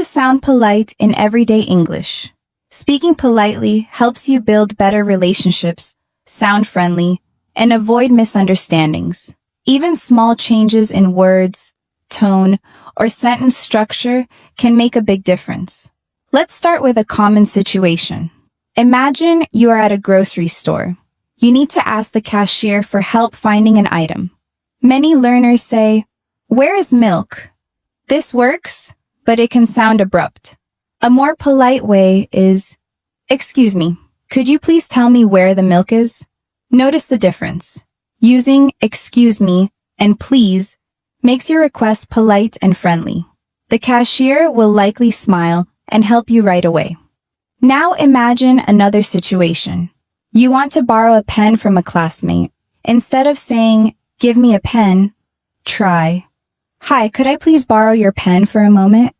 to sound polite in everyday English. Speaking politely helps you build better relationships, sound friendly, and avoid misunderstandings. Even small changes in words, tone, or sentence structure can make a big difference. Let's start with a common situation. Imagine you are at a grocery store. You need to ask the cashier for help finding an item. Many learners say, "Where is milk?" This works, but it can sound abrupt. A more polite way is, "Excuse me, could you please tell me where the milk is?" Notice the difference. Using "excuse me" and "please" makes your request polite and friendly. The cashier will likely smile and help you right away. Now imagine another situation. You want to borrow a pen from a classmate. Instead of saying, "Give me a pen," try, "Hi, could I please borrow your pen for a moment?"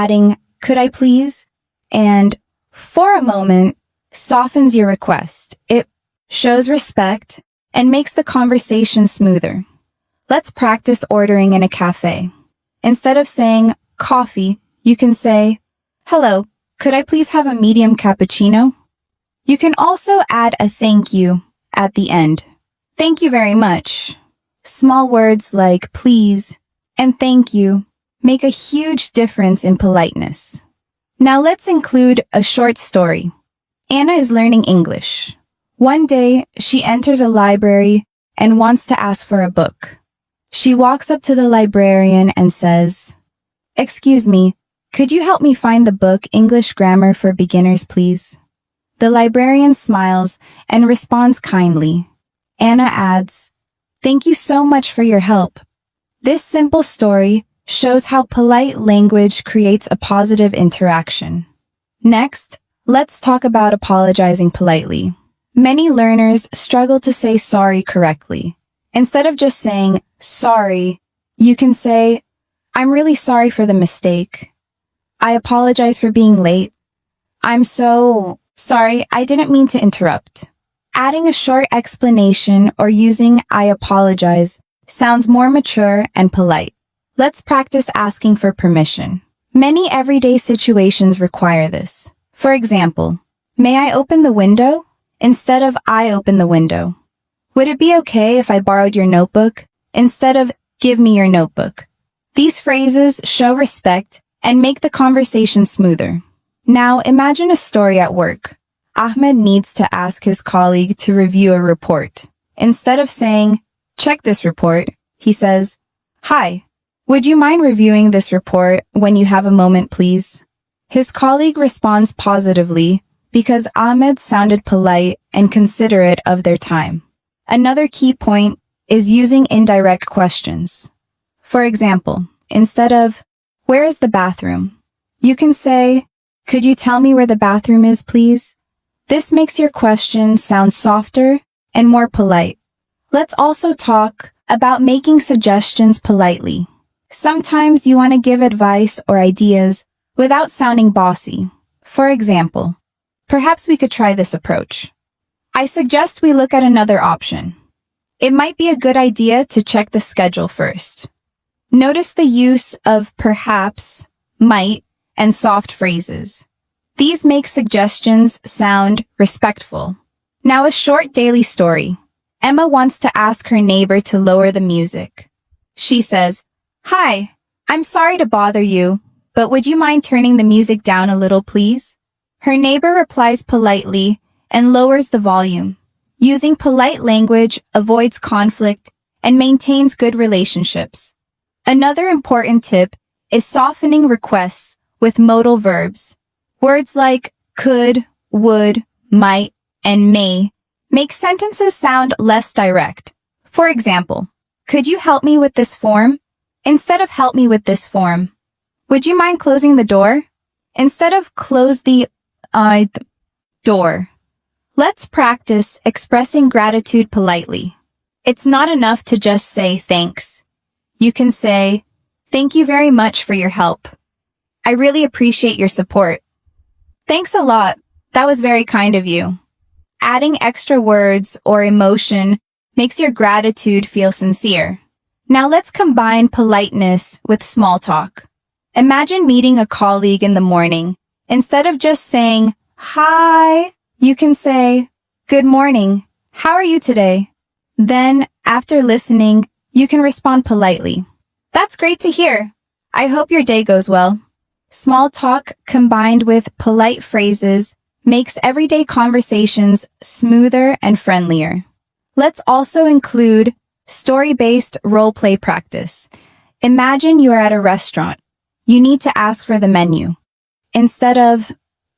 Adding, "Could I please?" and "for a moment" softens your request. It shows respect and makes the conversation smoother. Let's practice ordering in a cafe. Instead of saying "coffee," you can say, "Hello, could I please have a medium cappuccino?" You can also add a thank you at the end. Thank you very much. Small words like please and thank you make a huge difference in politeness. Now let's include a short story. Anna is learning English. One day, she enters a library and wants to ask for a book. She walks up to the librarian and says, "Excuse me, could you help me find the book English Grammar for Beginners, please?" The librarian smiles and responds kindly. Anna adds, "Thank you so much for your help." This simple story shows how polite language creates a positive interaction. Next, let's talk about apologizing politely. Many learners struggle to say sorry correctly. Instead of just saying sorry, you can say, "I'm really sorry for the mistake. I apologize for being late. I'm so sorry, I didn't mean to interrupt." Adding a short explanation or using "I apologize" sounds more mature and polite. Let's practice asking for permission. Many everyday situations require this. For example, "May I open the window?" instead of "I open the window." "Would it be okay if I borrowed your notebook?" instead of "Give me your notebook." These phrases show respect and make the conversation smoother. Now imagine a story at work. Ahmed needs to ask his colleague to review a report. Instead of saying, "Check this report," he says, "Hi, would you mind reviewing this report when you have a moment, please?" His colleague responds positively because Ahmed sounded polite and considerate of their time. Another key point is using indirect questions. For example, instead of "Where is the bathroom?" you can say, "Could you tell me where the bathroom is, please?" This makes your question sound softer and more polite. Let's also talk about making suggestions politely. Sometimes you want to give advice or ideas without sounding bossy. For example, perhaps we could try this approach. "I suggest we look at another option. It might be a good idea to check the schedule first." Notice the use of perhaps, might, and soft phrases. These make suggestions sound respectful. Now a short daily story. Emma wants to ask her neighbor to lower the music. She says, "Hi, I'm sorry to bother you, but would you mind turning the music down a little, please?" Her neighbor replies politely and lowers the volume. Using polite language avoids conflict and maintains good relationships. Another important tip is softening requests with modal verbs. Words like could, would, might, and may make sentences sound less direct. For example, "Could you help me with this form?" instead of "Help me with this form." "Would you mind closing the door?" instead of "Close the door." Let's practice expressing gratitude politely. It's not enough to just say thanks. You can say, "Thank you very much for your help. I really appreciate your support." "Thanks a lot. That was very kind of you." Adding extra words or emotion makes your gratitude feel sincere. Now let's combine politeness with small talk. Imagine meeting a colleague in the morning. Instead of just saying, "Hi," you can say, "Good morning. How are you today?" Then, after listening, you can respond politely. "That's great to hear. I hope your day goes well." Small talk combined with polite phrases makes everyday conversations smoother and friendlier. Let's also include story-based role-play practice. Imagine you are at a restaurant. You need to ask for the menu. Instead of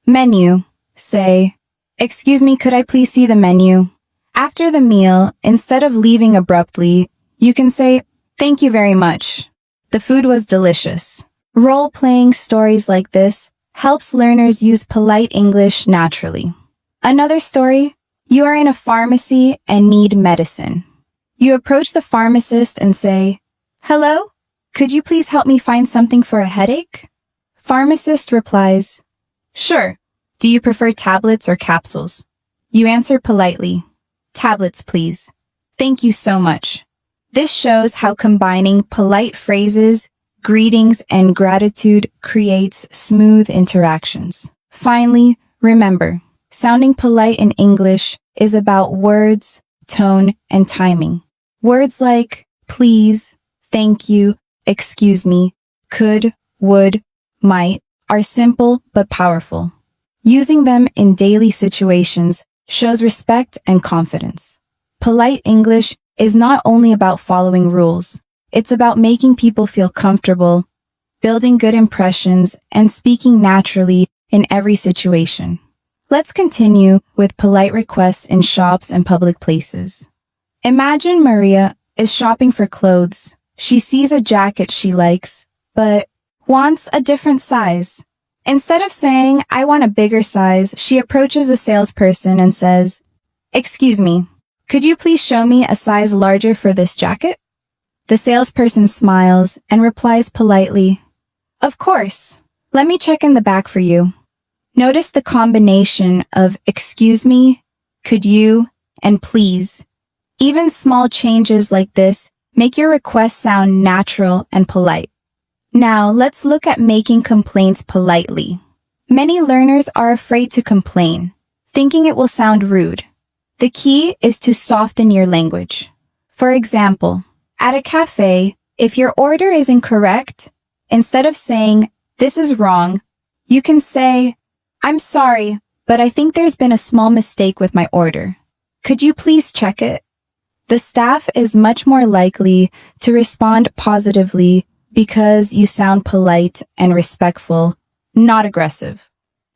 menu, say, "Excuse me, could I please see the menu?" After the meal, instead of leaving abruptly, you can say, "Thank you very much. The food was delicious." Role-playing stories like this helps learners use polite English naturally. Another story, you are in a pharmacy and need medicine. You approach the pharmacist and say, "Hello, could you please help me find something for a headache?" Pharmacist replies, "Sure. Do you prefer tablets or capsules?" You answer politely, "Tablets, please. Thank you so much." This shows how combining polite phrases, greetings, and gratitude creates smooth interactions. Finally, remember, sounding polite in English is about words, tone, and timing. Words like please, thank you, excuse me, could, would, might are simple but powerful. Using them in daily situations shows respect and confidence. Polite English is not only about following rules. It's about making people feel comfortable, building good impressions, and speaking naturally in every situation. Let's continue with polite requests in shops and public places. Imagine Maria is shopping for clothes. She sees a jacket she likes, but wants a different size. Instead of saying, "I want a bigger size," she approaches the salesperson and says, "Excuse me, could you please show me a size larger for this jacket?" The salesperson smiles and replies politely, "Of course. Let me check in the back for you." Notice the combination of "excuse me," "could you," and "please." Even small changes like this make your request sound natural and polite. Now, let's look at making complaints politely. Many learners are afraid to complain, thinking it will sound rude. The key is to soften your language. For example, at a cafe, if your order is incorrect, instead of saying, "This is wrong," you can say, "I'm sorry, but I think there's been a small mistake with my order. Could you please check it?" The staff is much more likely to respond positively because you sound polite and respectful, not aggressive.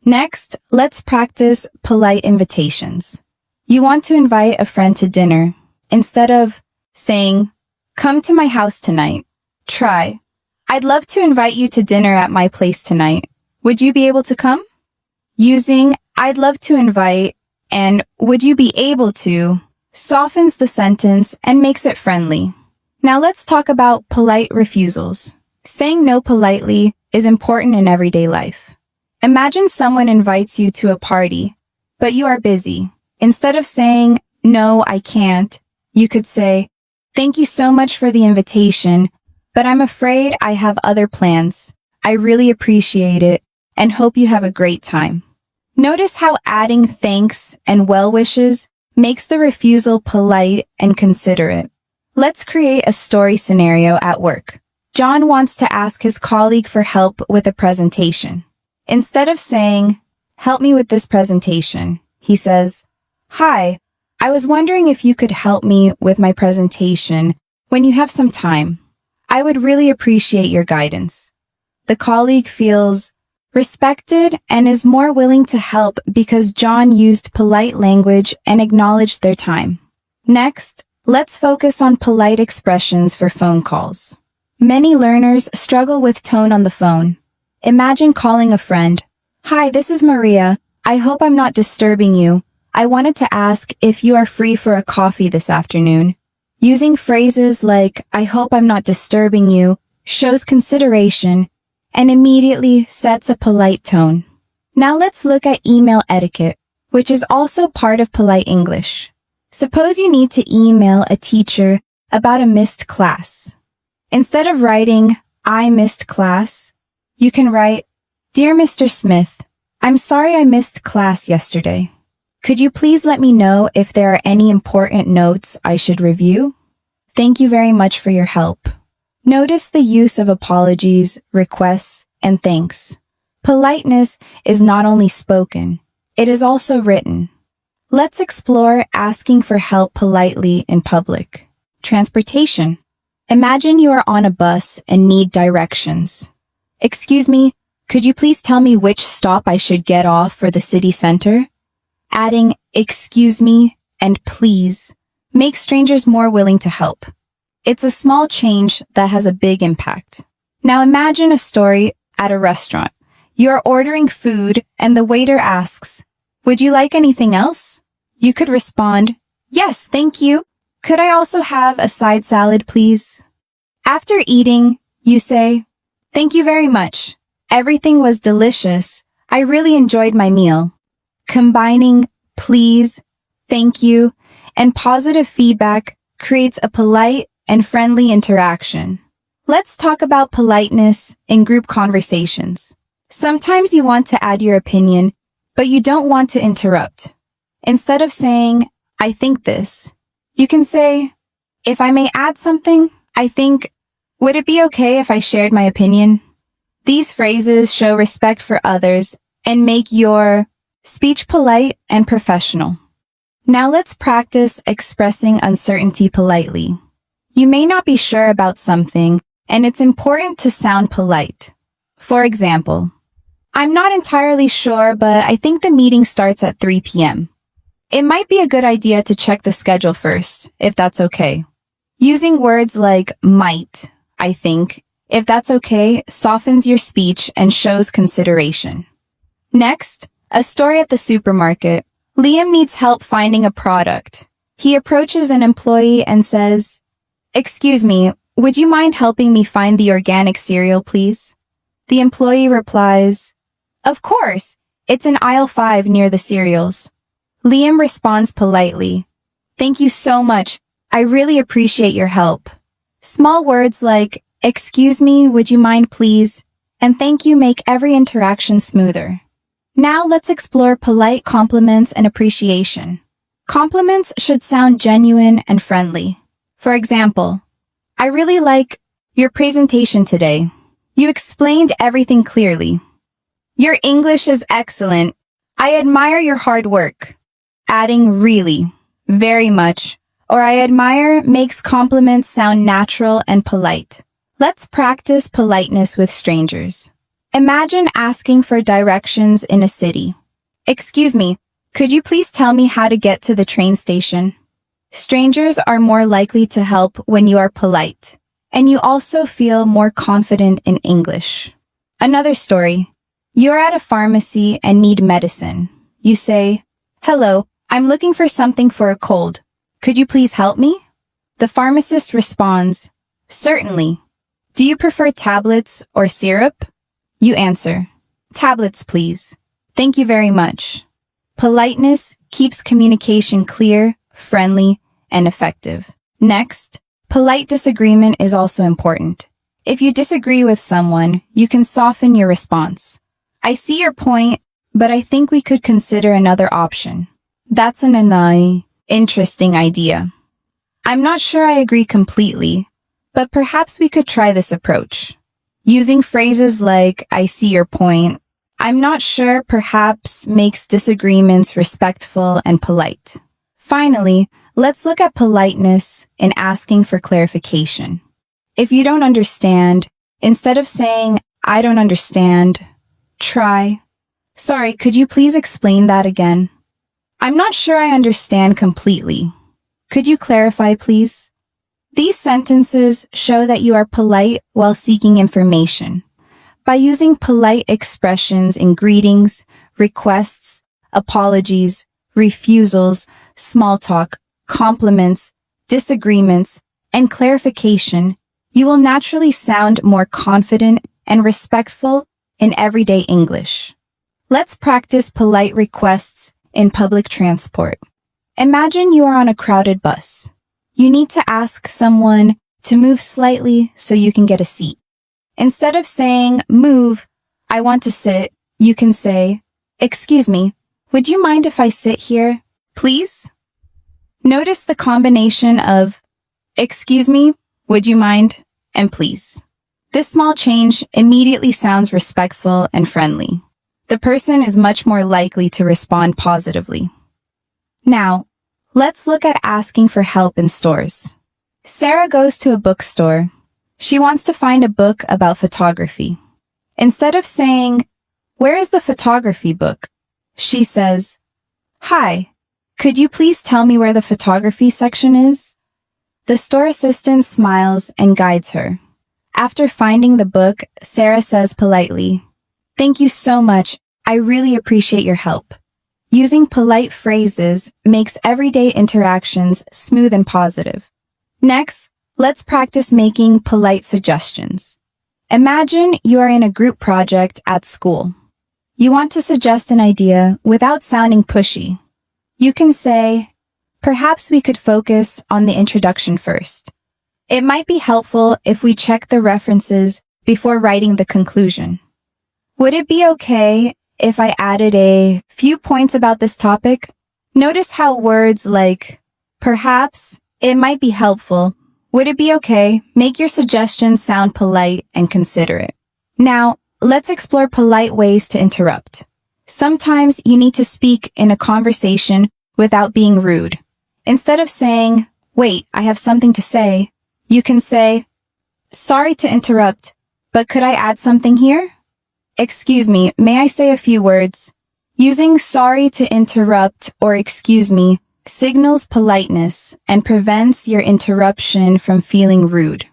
Next, let's practice polite invitations. You want to invite a friend to dinner. Instead of saying, "Come to my house tonight," try, "I'd love to invite you to dinner at my place tonight. Would you be able to come?" Using "I'd love to invite" and "would you be able to" softens the sentence and makes it friendly. Now let's talk about polite refusals. Saying no politely is important in everyday life. Imagine someone invites you to a party, but you are busy. Instead of saying, "No, I can't," you could say, "Thank you so much for the invitation, but I'm afraid I have other plans. I really appreciate it and hope you have a great time." Notice how adding thanks and well wishes makes the refusal polite and considerate. Let's create a story scenario at work. John wants to ask his colleague for help with a presentation. Instead of saying, "Help me with this presentation," he says, "Hi, I was wondering if you could help me with my presentation when you have some time. I would really appreciate your guidance." The colleague feels respected and is more willing to help because John used polite language and acknowledged their time. Next, let's focus on polite expressions for phone calls. Many learners struggle with tone on the phone. Imagine calling a friend. "Hi, this is Maria. I hope I'm not disturbing you. I wanted to ask if you are free for a coffee this afternoon." Using phrases like, "I hope I'm not disturbing you," shows consideration and immediately sets a polite tone. Now let's look at email etiquette, which is also part of polite English. Suppose you need to email a teacher about a missed class. Instead of writing, "I missed class," You can write, "Dear Mr. Smith, I'm sorry I missed class yesterday. Could you please let me know if there are any important notes I should review? Thank you very much for your help." Notice the use of apologies, requests, and thanks. Politeness is not only spoken, it is also written. Let's explore asking for help politely in public. Transportation. Imagine you are on a bus and need directions. "Excuse me, could you please tell me which stop I should get off for the city center?" Adding "excuse me" and "please" makes strangers more willing to help. It's a small change that has a big impact. Now imagine a story at a restaurant. You are ordering food and the waiter asks, "Would you like anything else?" You could respond, "Yes, thank you. Could I also have a side salad, please?" After eating, you say, "Thank you very much. Everything was delicious. I really enjoyed my meal." Combining "please," "thank you," and positive feedback creates a polite and friendly interaction. Let's talk about politeness in group conversations. Sometimes you want to add your opinion, but you don't want to interrupt. Instead of saying, "I think this," you can say, "If I may add something, I think, would it be okay if I shared my opinion?" These phrases show respect for others and make your speech polite and professional. Now let's practice expressing uncertainty politely. You may not be sure about something, and it's important to sound polite. For example, "I'm not entirely sure, but I think the meeting starts at 3 p.m. It might be a good idea to check the schedule first, if that's okay." Using words like "might," "I think," "if that's okay," softens your speech and shows consideration. Next, a story at the supermarket. Liam needs help finding a product. He approaches an employee and says, "Excuse me, would you mind helping me find the organic cereal, please?" The employee replies, "Of course, it's in aisle 5 near the cereals." Liam responds politely, "Thank you so much. I really appreciate your help." Small words like, "Excuse me, would you mind please?" and "thank you" make every interaction smoother. Now let's explore polite compliments and appreciation. Compliments should sound genuine and friendly. For example, "I really like your presentation today. You explained everything clearly." "Your English is excellent. I admire your hard work." Adding "really," "very much," or "I admire" makes compliments sound natural and polite. Let's practice politeness with strangers. Imagine asking for directions in a city. "Excuse me, could you please tell me how to get to the train station?" Strangers are more likely to help when you are polite, and you also feel more confident in English. Another story. You're at a pharmacy and need medicine. You say, "Hello, I'm looking for something for a cold. Could you please help me?" The pharmacist responds, "Certainly. Do you prefer tablets or syrup?" You answer, "Tablets, please. Thank you very much." Politeness keeps communication clear, friendly, and effective. Next, polite disagreement is also important. If you disagree with someone, you can soften your response. "I see your point, but I think we could consider another option. That's an interesting idea. I'm not sure I agree completely, but perhaps we could try this approach." Using phrases like "I see your point," "I'm not sure," perhaps makes disagreements respectful and polite. Finally, let's look at politeness in asking for clarification. If you don't understand, instead of saying, "I don't understand," try, "Sorry, could you please explain that again? I'm not sure I understand completely. Could you clarify, please?" These sentences show that you are polite while seeking information. By using polite expressions in greetings, requests, apologies, refusals, small talk, compliments, disagreements, and clarification, you will naturally sound more confident and respectful in everyday English. Let's practice polite requests in public transport. Imagine you are on a crowded bus. You need to ask someone to move slightly so you can get a seat. Instead of saying, move, I want to sit, you can say, excuse me, would you mind if I sit here, please? Notice the combination of, excuse me, would you mind, and please. This small change immediately sounds respectful and friendly. The person is much more likely to respond positively. Now, let's look at asking for help in stores. Sarah goes to a bookstore. She wants to find a book about photography. Instead of saying, where is the photography book? She says, hi, could you please tell me where the photography section is? The store assistant smiles and guides her. After finding the book, Sarah says politely, thank you so much. I really appreciate your help. Using polite phrases makes everyday interactions smooth and positive. Next, let's practice making polite suggestions. Imagine you are in a group project at school. You want to suggest an idea without sounding pushy. You can say, perhaps we could focus on the introduction first. It might be helpful if we check the references before writing the conclusion. Would it be okay if I added a few points about this topic? Notice how words like, perhaps, it might be helpful, would it be okay, make your suggestions sound polite and considerate. Now, let's explore polite ways to interrupt. Sometimes you need to speak in a conversation without being rude. Instead of saying, wait, I have something to say, you can say, sorry to interrupt, but could I add something here? Excuse me, may I say a few words? Using sorry to interrupt or excuse me signals politeness and prevents your interruption from feeling rude.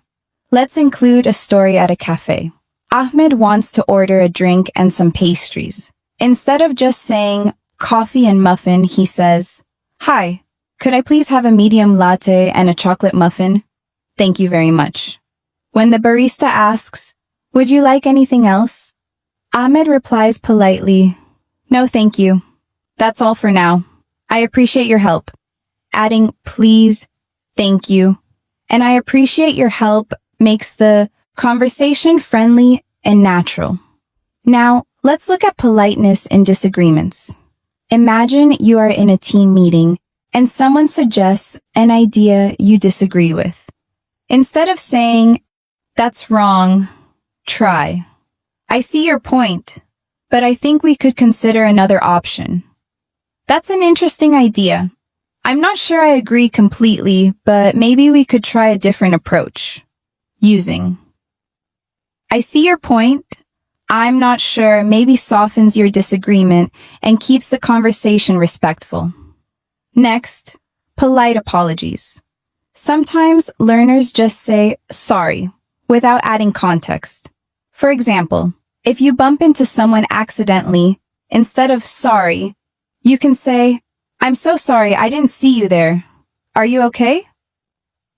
Let's include a story at a cafe. Ahmed wants to order a drink and some pastries. Instead of just saying coffee and muffin, he says, hi, could I please have a medium latte and a chocolate muffin? Thank you very much. When the barista asks, would you like anything else? Ahmed replies politely, no thank you. That's all for now. I appreciate your help. Adding please, thank you, and I appreciate your help makes the conversation friendly and natural. Now, let's look at politeness in disagreements. Imagine you are in a team meeting and someone suggests an idea you disagree with. Instead of saying, that's wrong, try. I see your point, but I think we could consider another option. That's an interesting idea. I'm not sure I agree completely, but maybe we could try a different approach. Using, I see your point. I'm not sure maybe softens your disagreement and keeps the conversation respectful. Next, polite apologies. Sometimes learners just say sorry without adding context. For example, if you bump into someone accidentally, instead of sorry, you can say, I'm so sorry, I didn't see you there. Are you okay?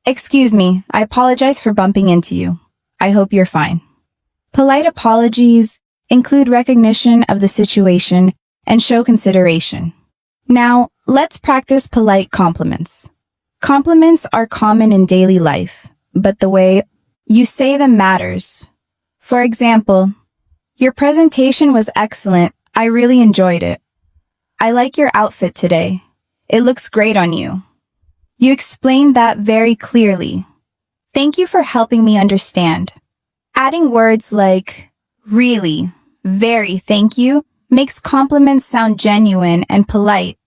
Excuse me, I apologize for bumping into you. I hope you're fine. Polite apologies include recognition of the situation and show consideration. Now, let's practice polite compliments. Compliments are common in daily life, but the way you say them matters. For example, your presentation was excellent. I really enjoyed it. I like your outfit today. It looks great on you. You explained that very clearly. Thank you for helping me understand. Adding words like really, very, thank you makes compliments sound genuine and polite.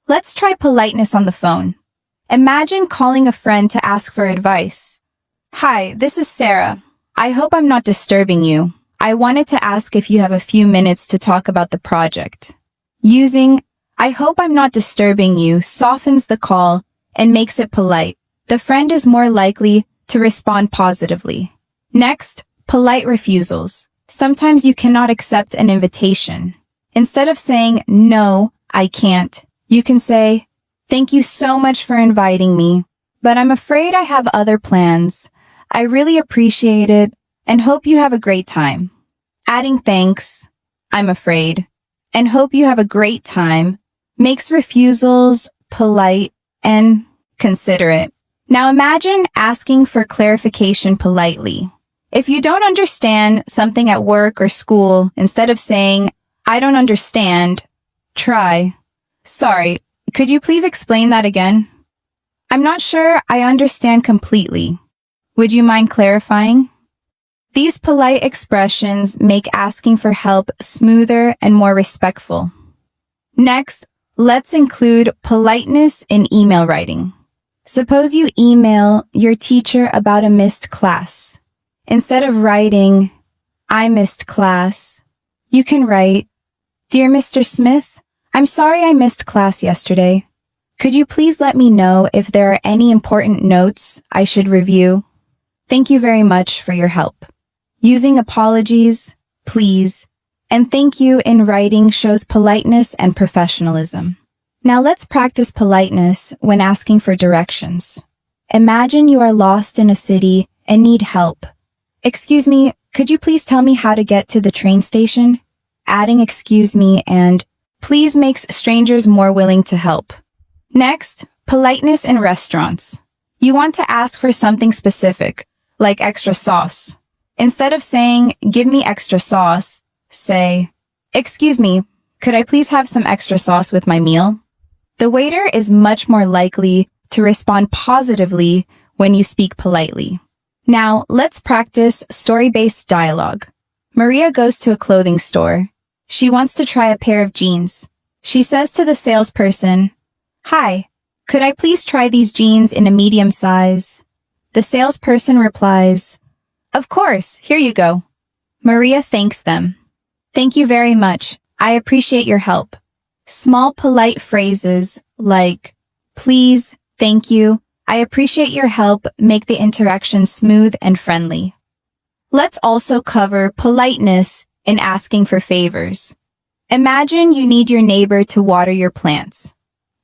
Let's try politeness on the phone. Imagine calling a friend to ask for advice. Hi, this is Sarah. I hope I'm not disturbing you. I wanted to ask if you have a few minutes to talk about the project. Using, I hope I'm not disturbing you softens the call and makes it polite. The friend is more likely to respond positively. Next, polite refusals. Sometimes you cannot accept an invitation. Instead of saying, no, I can't, you can say, thank you so much for inviting me, but I'm afraid I have other plans. I really appreciate it and hope you have a great time. Adding thanks, I'm afraid, and hope you have a great time makes refusals polite and considerate. Now imagine asking for clarification politely. If you don't understand something at work or school, instead of saying, I don't understand, try, sorry, could you please explain that again? I'm not sure I understand completely. Would you mind clarifying? These polite expressions make asking for help smoother and more respectful. Next, let's include politeness in email writing. Suppose you email your teacher about a missed class. Instead of writing, I missed class, you can write, Dear Mr. Smith, I'm sorry I missed class yesterday. Could you please let me know if there are any important notes I should review? Thank you very much for your help. Using apologies, please, and thank you in writing shows politeness and professionalism. Now let's practice politeness when asking for directions. Imagine you are lost in a city and need help. Excuse me, could you please tell me how to get to the train station? Adding excuse me and please makes strangers more willing to help. Next, politeness in restaurants. You want to ask for something specific, like extra sauce. Instead of saying, give me extra sauce, say, excuse me, could I please have some extra sauce with my meal? The waiter is much more likely to respond positively when you speak politely. Now, let's practice story-based dialogue. Maria goes to a clothing store. She wants to try a pair of jeans. She says to the salesperson, Hi, could I please try these jeans in a medium size? The salesperson replies, Of course, here you go. Maria thanks them. Thank you very much. I appreciate your help. Small polite phrases like, please, thank you, I appreciate your help make the interaction smooth and friendly. Let's also cover politeness in asking for favors. Imagine you need your neighbor to water your plants.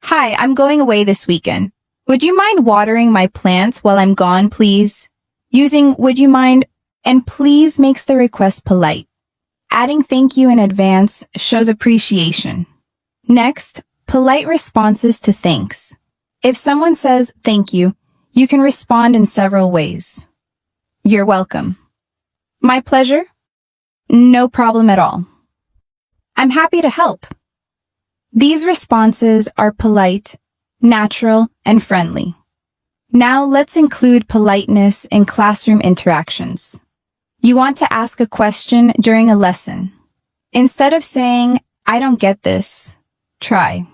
Hi, I'm going away this weekend. Would you mind watering my plants while I'm gone, please? Using would you mind and please makes the request polite. Adding thank you in advance shows appreciation. Next, polite responses to thanks. If someone says thank you, you can respond in several ways. You're welcome. My pleasure. No problem at all. I'm happy to help. These responses are polite, natural, and friendly. Now let's include politeness in classroom interactions. You want to ask a question during a lesson. Instead of saying, I don't get this, try.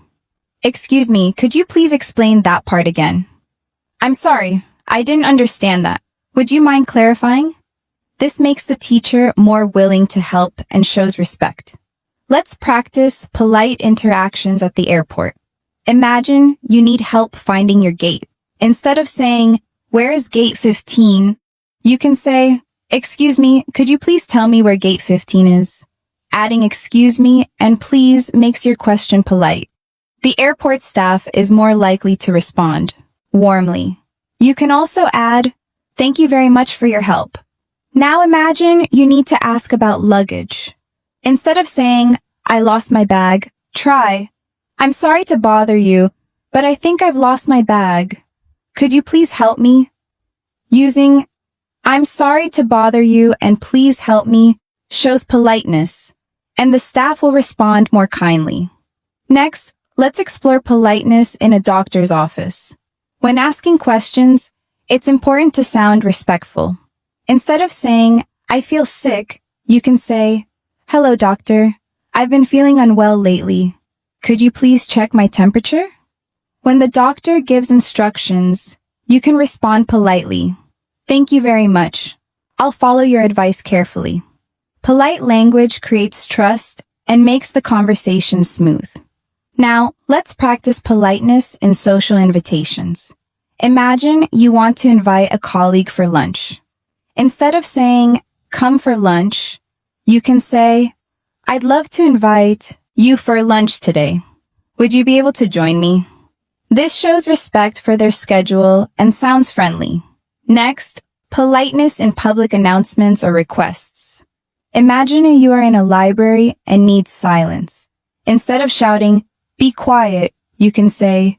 Excuse me, could you please explain that part again? I'm sorry, I didn't understand that. Would you mind clarifying? This makes the teacher more willing to help and shows respect. Let's practice polite interactions at the airport. Imagine you need help finding your gate. Instead of saying, where is gate 15? You can say, excuse me, could you please tell me where gate 15 is? Adding excuse me and please makes your question polite. The airport staff is more likely to respond warmly. You can also add, thank you very much for your help. Now imagine you need to ask about luggage. Instead of saying, I lost my bag, try, I'm sorry to bother you, but I think I've lost my bag. Could you please help me? Using, I'm sorry to bother you and please help me shows politeness, and the staff will respond more kindly. Next, let's explore politeness in a doctor's office. When asking questions, it's important to sound respectful. Instead of saying, I feel sick, you can say, hello, doctor. I've been feeling unwell lately. Could you please check my temperature? When the doctor gives instructions, you can respond politely. Thank you very much. I'll follow your advice carefully. Polite language creates trust and makes the conversation smooth. Now, let's practice politeness in social invitations. Imagine you want to invite a colleague for lunch. Instead of saying, come for lunch, you can say, I'd love to invite you for lunch today. Would you be able to join me? This shows respect for their schedule and sounds friendly. Next, politeness in public announcements or requests. Imagine you are in a library and need silence. Instead of shouting, be quiet, you can say,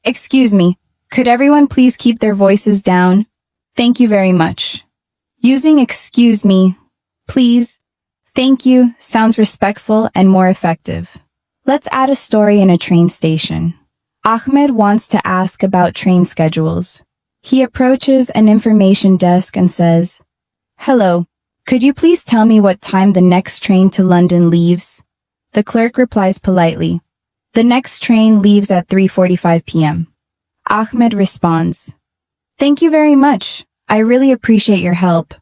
excuse me, could everyone please keep their voices down? Thank you very much. Using excuse me, please, thank you sounds respectful and more effective. Let's add a story in a train station. Ahmed wants to ask about train schedules. He approaches an information desk and says, "Hello, could you please tell me what time the next train to London leaves?" The clerk replies politely, "The next train leaves at 3:45 p.m. Ahmed responds, "Thank you very much. I really appreciate your help."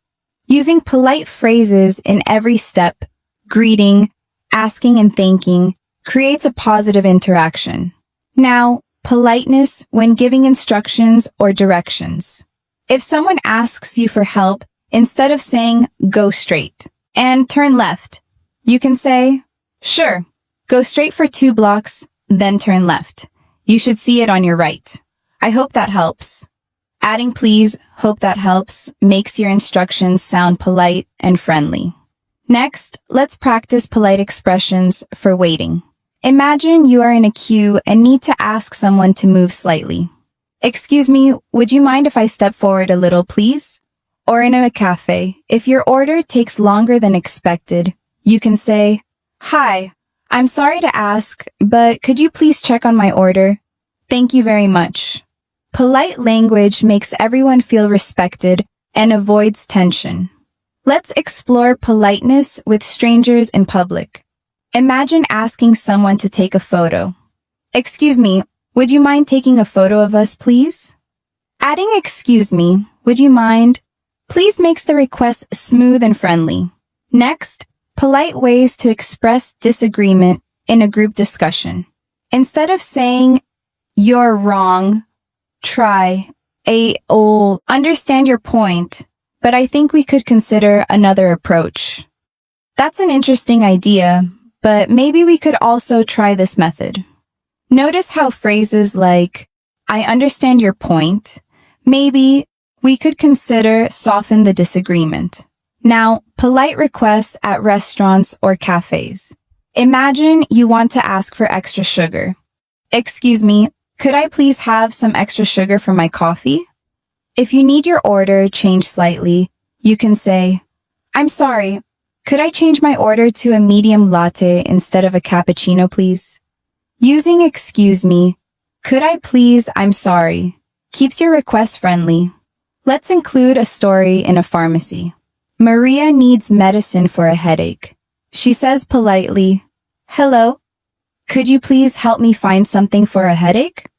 Using polite phrases in every step, greeting, asking and thanking, creates a positive interaction. Now, politeness when giving instructions or directions. If someone asks you for help, instead of saying, "Go straight" and "turn left," you can say, "Sure, go straight for 2 blocks, then turn left. You should see it on your right. I hope that helps." Adding please, hope that helps, makes your instructions sound polite and friendly. Next, let's practice polite expressions for waiting. Imagine you are in a queue and need to ask someone to move slightly. "Excuse me, would you mind if I step forward a little, please?" Or in a cafe, if your order takes longer than expected, you can say, "Hi, I'm sorry to ask, but could you please check on my order? Thank you very much." Polite language makes everyone feel respected and avoids tension. Let's explore politeness with strangers in public. Imagine asking someone to take a photo. "Excuse me, would you mind taking a photo of us, please?" Adding "excuse me, would you mind?" please makes the request smooth and friendly. Next, polite ways to express disagreement in a group discussion. Instead of saying, "You're wrong," try, "I'll understand your point, but I think we could consider another approach." That's an interesting idea, but maybe we could also try this method. Notice how phrases like, "I understand your point," maybe we could consider soften the disagreement. Now, polite requests at restaurants or cafes. Imagine you want to ask for extra sugar. "Excuse me, could I please have some extra sugar for my coffee?" If you need your order changed slightly, you can say, "I'm sorry, could I change my order to a medium latte instead of a cappuccino, please?" Using "excuse me, could I please, I'm sorry," keeps your request friendly. Let's include a story in a pharmacy. Maria needs medicine for a headache. She says politely, "Hello, could you please help me find something for a headache?"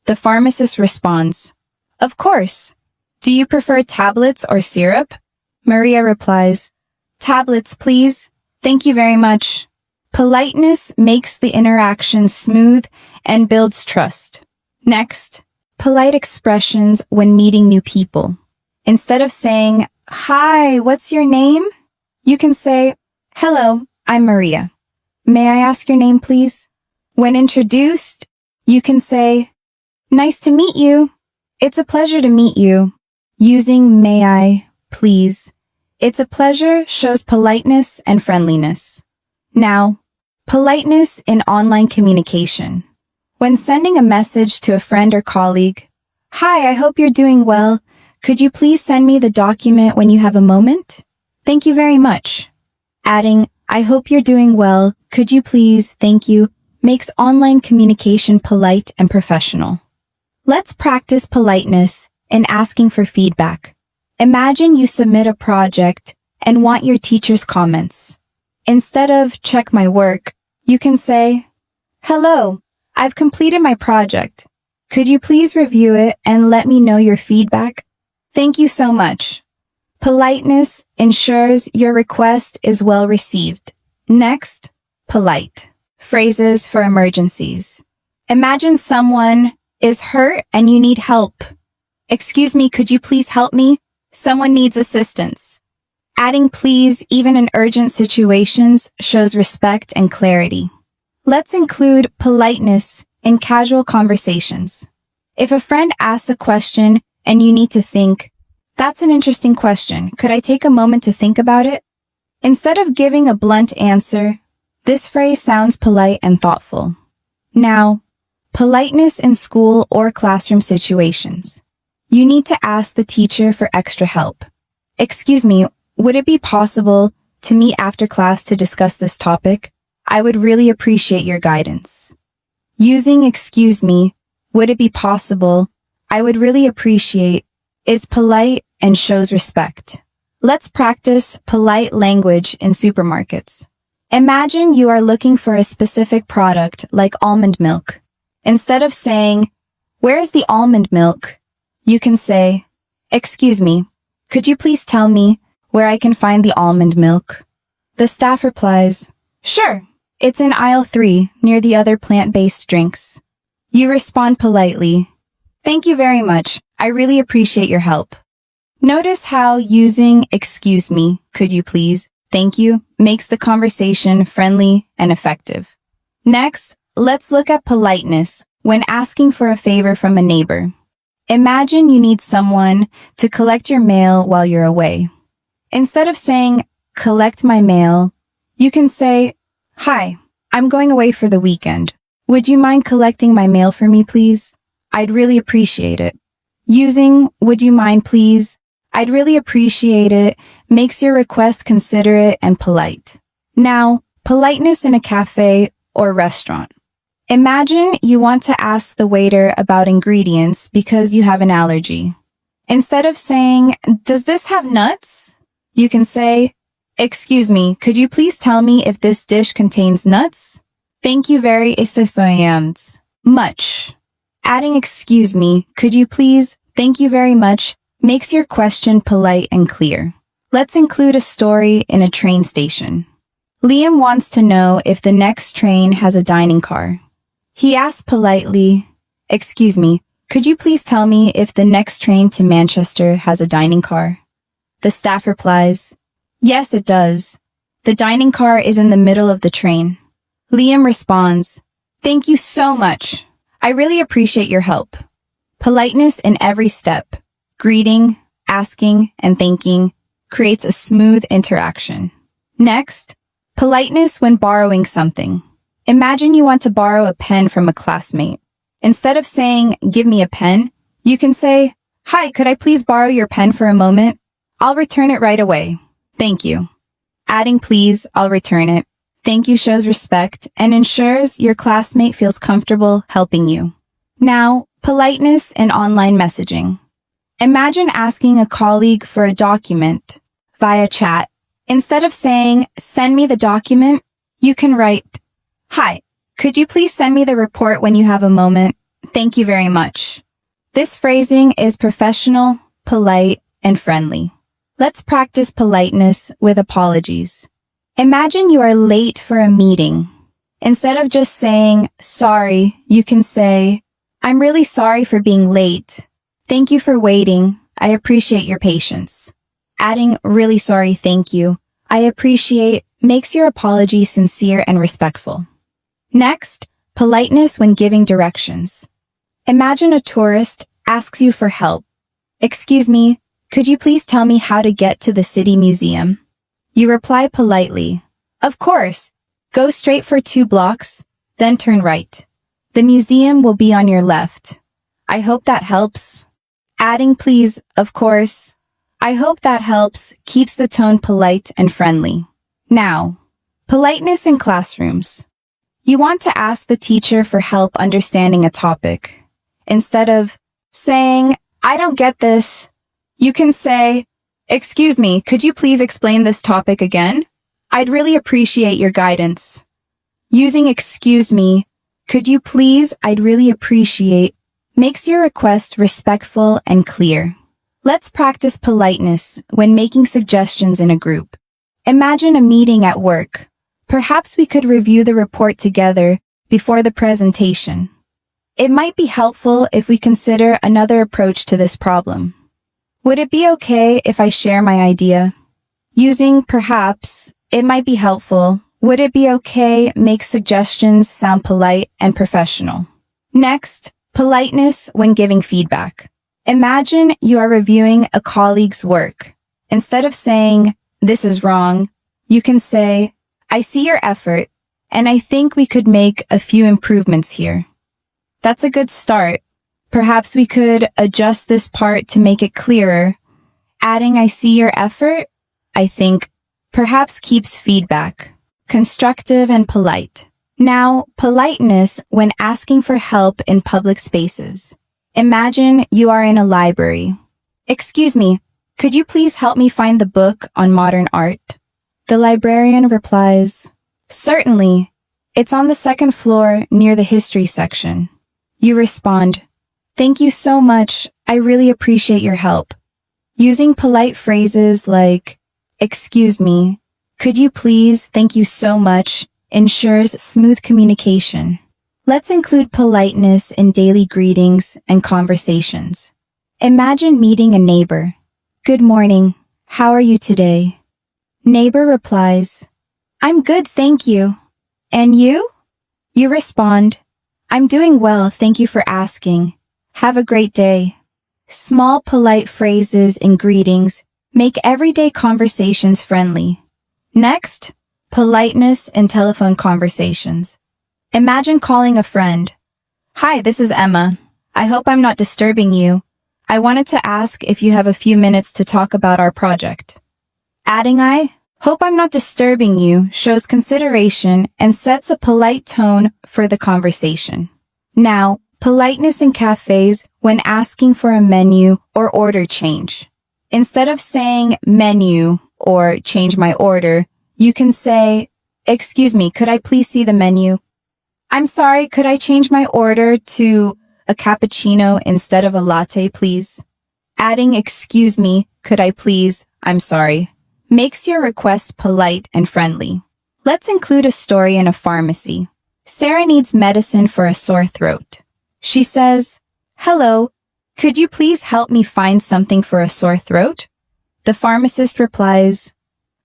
The pharmacist responds, "Of course. Do you prefer tablets or syrup?" Maria replies, "Tablets, please. Thank you very much." Politeness makes the interaction smooth and builds trust. Next, polite expressions when meeting new people. Instead of saying, "Hi, what's your name?" you can say, "Hello, I'm Maria. May I ask your name, please?" When introduced, you can say, "Nice to meet you. It's a pleasure to meet you." Using "may I," please. It's a pleasure shows politeness and friendliness. Now, politeness in online communication. When sending a message to a friend or colleague, "Hi, I hope you're doing well. Could you please send me the document when you have a moment? Thank you very much." Adding, "I hope you're doing well. Could you please, thank you," makes online communication polite and professional. Let's practice politeness in asking for feedback. Imagine you submit a project and want your teacher's comments. Instead of "check my work," you can say, "Hello, I've completed my project. Could you please review it and let me know your feedback? Thank you so much." Politeness ensures your request is well received. Next, polite phrases for emergencies. Imagine someone is hurt and you need help. "Excuse me, could you please help me? Someone needs assistance." Adding please even in urgent situations shows respect and clarity. Let's include politeness in casual conversations. If a friend asks a question and you need to think, "That's an interesting question. Could I take a moment to think about it?" Instead of giving a blunt answer, this phrase sounds polite and thoughtful. Now, politeness in school or classroom situations. You need to ask the teacher for extra help. Excuse me, would it be possible to meet after class to discuss this topic? I would really appreciate your guidance. Using excuse me, would it be possible? I would really appreciate is polite and shows respect. Let's practice polite language in supermarkets. Imagine you are looking for a specific product like almond milk. Instead of saying, "Where's the almond milk?" you can say, "Excuse me, could you please tell me where I can find the almond milk?" The staff replies, "Sure, it's in aisle 3 near the other plant-based drinks." You respond politely, "Thank you very much. I really appreciate your help." Notice how using excuse me, could you please, thank you, makes the conversation friendly and effective. Next, let's look at politeness when asking for a favor from a neighbor. Imagine you need someone to collect your mail while you're away. Instead of saying, "Collect my mail," you can say, "Hi, I'm going away for the weekend. Would you mind collecting my mail for me, please? I'd really appreciate it." Using "would you mind, please," "I'd really appreciate it," makes your request considerate and polite. Now, politeness in a cafe or restaurant. Imagine you want to ask the waiter about ingredients because you have an allergy. Instead of saying, "Does this have nuts?" you can say, "Excuse me, could you please tell me if this dish contains nuts? Thank you very much." Adding "excuse me, could you please, thank you very much," makes your question polite and clear. Let's include a story in a train station. Liam wants to know if the next train has a dining car. He asks politely, "Excuse me, could you please tell me if the next train to Manchester has a dining car?" The staff replies, "Yes, it does. The dining car is in the middle of the train." Liam responds, "Thank you so much. I really appreciate your help." Politeness in every step, greeting, asking, and thanking, creates a smooth interaction. Next, politeness when borrowing something. Imagine you want to borrow a pen from a classmate. Instead of saying, "Give me a pen," you can say, "Hi, could I please borrow your pen for a moment? I'll return it right away. Thank you." Adding "please, I'll return it." Thank you shows respect and ensures your classmate feels comfortable helping you. Now, politeness in online messaging. Imagine asking a colleague for a document via chat. Instead of saying, "Send me the document," you can write, "Hi, could you please send me the report when you have a moment? Thank you very much." This phrasing is professional, polite, and friendly. Let's practice politeness with apologies. Imagine you are late for a meeting. Instead of just saying, "Sorry," you can say, "I'm really sorry for being late. Thank you for waiting. I appreciate your patience." Adding "really sorry, thank you, I appreciate" makes your apology sincere and respectful. Next, politeness when giving directions. Imagine a tourist asks you for help. "Excuse me, could you please tell me how to get to the city museum?" You reply politely, "Of course. Go straight for 2 blocks, then turn right. The museum will be on your left. I hope that helps." Adding "please, of course, I hope that helps" keeps the tone polite and friendly. Now, politeness in classrooms. You want to ask the teacher for help understanding a topic. Instead of saying, "I don't get this," you can say, "Excuse me, could you please explain this topic again? I'd really appreciate your guidance." Using "excuse me, could you please, I'd really appreciate" makes your request respectful and clear. Let's practice politeness when making suggestions in a group. Imagine a meeting at work. Perhaps we could review the report together before the presentation. It might be helpful if we consider another approach to this problem. Would it be okay if I share my idea? Using "perhaps," "it might be helpful," "would it be okay" makes suggestions sound polite and professional. Next, politeness when giving feedback. Imagine you are reviewing a colleague's work. Instead of saying, "This is wrong," you can say, "I see your effort, and I think we could make a few improvements here." That's a good start. Perhaps we could adjust this part to make it clearer. Adding I see your effort, I think, perhaps keeps feedback constructive and polite. Now, politeness when asking for help in public spaces. Imagine you are in a library. Excuse me, could you please help me find the book on modern art? The librarian replies, certainly. It's on the second floor near the history section. You respond, thank you so much. I really appreciate your help. Using polite phrases like, excuse me, could you please, thank you so much, ensures smooth communication. Let's include politeness in daily greetings and conversations. Imagine meeting a neighbor. Good morning. How are you today? Neighbor replies, I'm good, thank you. And you? You respond, I'm doing well, thank you for asking. Have a great day. Small polite phrases in greetings make everyday conversations friendly. Next, politeness in telephone conversations. Imagine calling a friend. Hi, this is Emma. I hope I'm not disturbing you. I wanted to ask if you have a few minutes to talk about our project. Adding I hope I'm not disturbing you shows consideration and sets a polite tone for the conversation. Now, politeness in cafes when asking for a menu or order change. Instead of saying menu or change my order, you can say, excuse me, could I please see the menu? I'm sorry, could I change my order to a cappuccino instead of a latte, please? Adding excuse me, could I please, I'm sorry, makes your request polite and friendly. Let's include a story in a pharmacy. Sarah needs medicine for a sore throat. She says, hello, could you please help me find something for a sore throat? The pharmacist replies,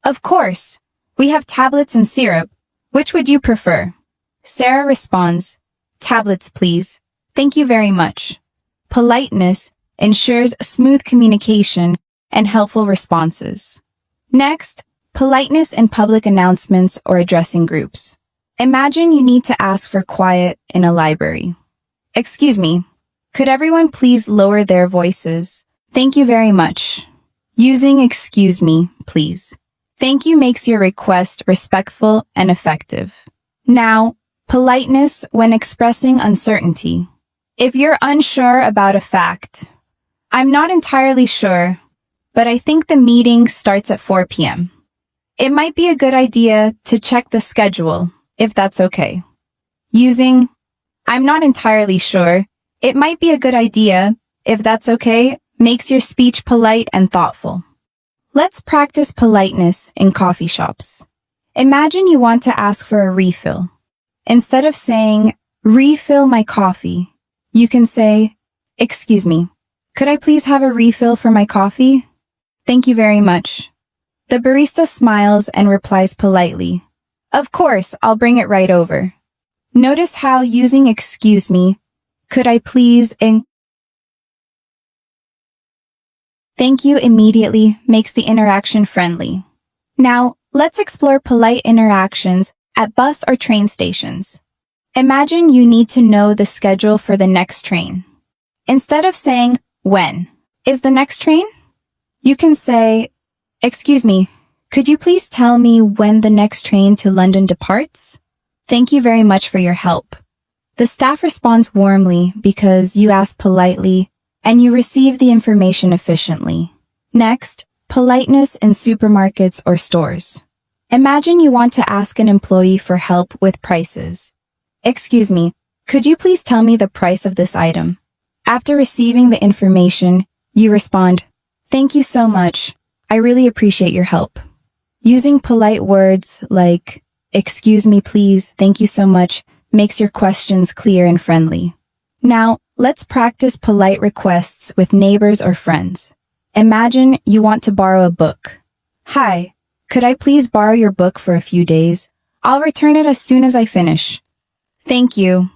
of course, we have tablets and syrup. Which would you prefer? Sarah responds, tablets, please. Thank you very much. Politeness ensures smooth communication and helpful responses. Next, politeness in public announcements or addressing groups. Imagine you need to ask for quiet in a library. Excuse me, could everyone please lower their voices? Thank you very much. Using excuse me, please. Thank you makes your request respectful and effective. Now, politeness when expressing uncertainty. If you're unsure about a fact, I'm not entirely sure, but I think the meeting starts at 4 p.m. It might be a good idea to check the schedule, if that's okay. Using, I'm not entirely sure, it might be a good idea, if that's okay, makes your speech polite and thoughtful. Let's practice politeness in coffee shops. Imagine you want to ask for a refill. Instead of saying, refill my coffee, you can say, excuse me, could I please have a refill for my coffee? Thank you very much. The barista smiles and replies politely, of course, I'll bring it right over. Notice how using excuse me, could I please, and thank you immediately makes the interaction friendly. Now, let's explore polite interactions at bus or train stations. Imagine you need to know the schedule for the next train. Instead of saying, when is the next train? You can say, excuse me, could you please tell me when the next train to London departs? Thank you very much for your help. The staff responds warmly because you ask politely and you receive the information efficiently. Next, politeness in supermarkets or stores. Imagine you want to ask an employee for help with prices. Excuse me, could you please tell me the price of this item? After receiving the information, you respond, thank you so much. I really appreciate your help. Using polite words like, excuse me please, thank you so much, makes your questions clear and friendly. Now, let's practice polite requests with neighbors or friends. Imagine you want to borrow a book. Hi, could I please borrow your book for a few days? I'll return it as soon as I finish. Thank you.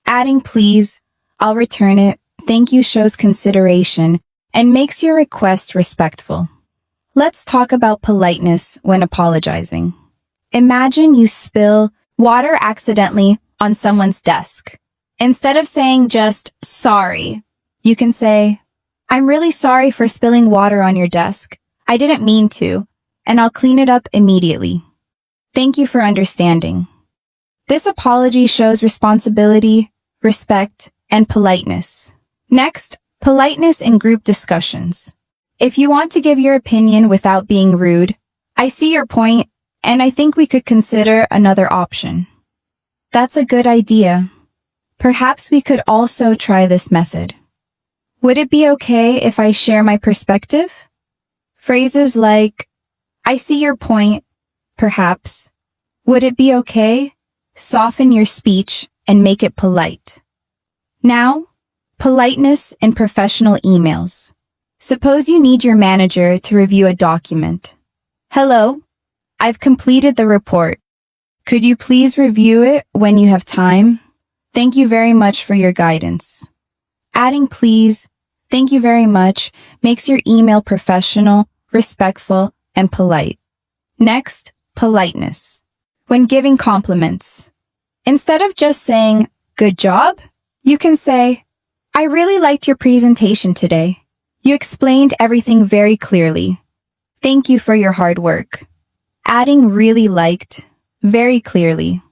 Adding please, I'll return it, thank you shows consideration and makes your request respectful. Let's talk about politeness when apologizing. Imagine you spill water accidentally on someone's desk. Instead of saying just sorry, you can say, I'm really sorry for spilling water on your desk. I didn't mean to, and I'll clean it up immediately. Thank you for understanding. This apology shows responsibility, respect, and politeness. Next, politeness in group discussions. If you want to give your opinion without being rude, I see your point, and I think we could consider another option. That's a good idea. Perhaps we could also try this method. Would it be okay if I share my perspective? Phrases like, I see your point, perhaps. Would it be okay? Soften your speech and make it polite. Now, politeness in professional emails. Suppose you need your manager to review a document. Hello, I've completed the report. Could you please review it when you have time? Thank you very much for your guidance. Adding please, thank you very much makes your email professional, respectful, and polite. Next, politeness. When giving compliments. Instead of just saying, good job, you can say, I really liked your presentation today. You explained everything very clearly. Thank you for your hard work. Adding really liked, very clearly.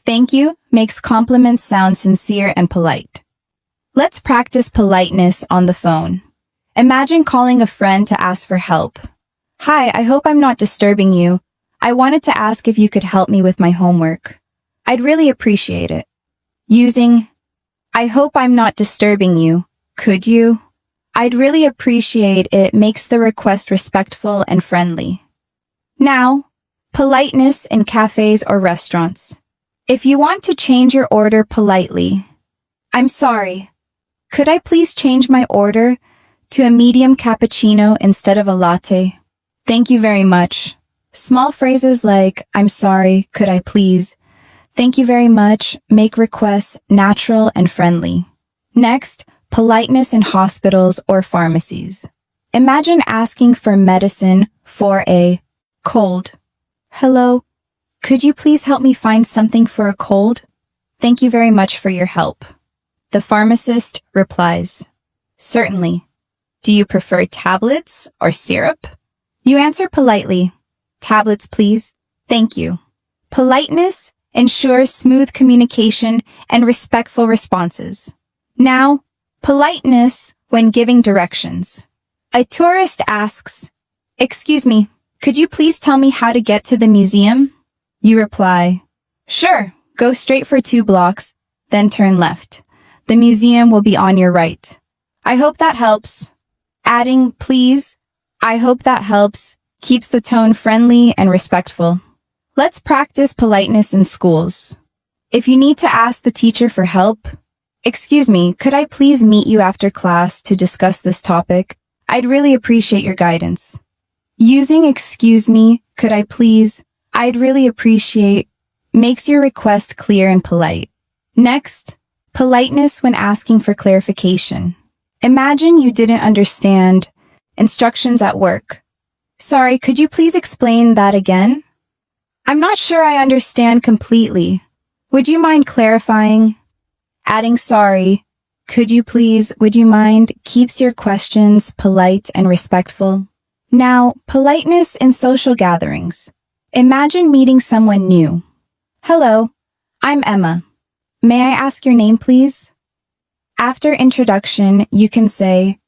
Thank you makes compliments sound sincere and polite. Let's practice politeness on the phone. Imagine calling a friend to ask for help. Hi, I hope I'm not disturbing you. I wanted to ask if you could help me with my homework. I'd really appreciate it. Using, I hope I'm not disturbing you. Could you? I'd really appreciate it makes the request respectful and friendly. Now, politeness in cafes or restaurants. If you want to change your order politely, I'm sorry. Could I please change my order to a medium cappuccino instead of a latte? Thank you very much. Small phrases like, I'm sorry, could I please? Thank you very much make requests natural and friendly. Next, politeness in hospitals or pharmacies. Imagine asking for medicine for a cold. Hello, could you please help me find something for a cold? Thank you very much for your help. The pharmacist replies, certainly. Do you prefer tablets or syrup? You answer politely, tablets please. Thank you. Politeness ensures smooth communication and respectful responses. Now, politeness when giving directions. A tourist asks, excuse me, could you please tell me how to get to the museum? You reply, sure, go straight for 2 blocks, then turn left. The museum will be on your right. I hope that helps. Adding, please, I hope that helps, keeps the tone friendly and respectful. Let's practice politeness in schools. If you need to ask the teacher for help, excuse me, could I please meet you after class to discuss this topic? I'd really appreciate your guidance. Using excuse me, could I please, I'd really appreciate, makes your request clear and polite. Next, politeness when asking for clarification. Imagine you didn't understand instructions at work. Sorry, could you please explain that again? I'm not sure I understand completely. Would you mind clarifying? Adding sorry, could you please, would you mind, keeps your questions polite and respectful. Now, politeness in social gatherings. Imagine meeting someone new. Hello, I'm Emma. May I ask your name, please? After introduction, you can say,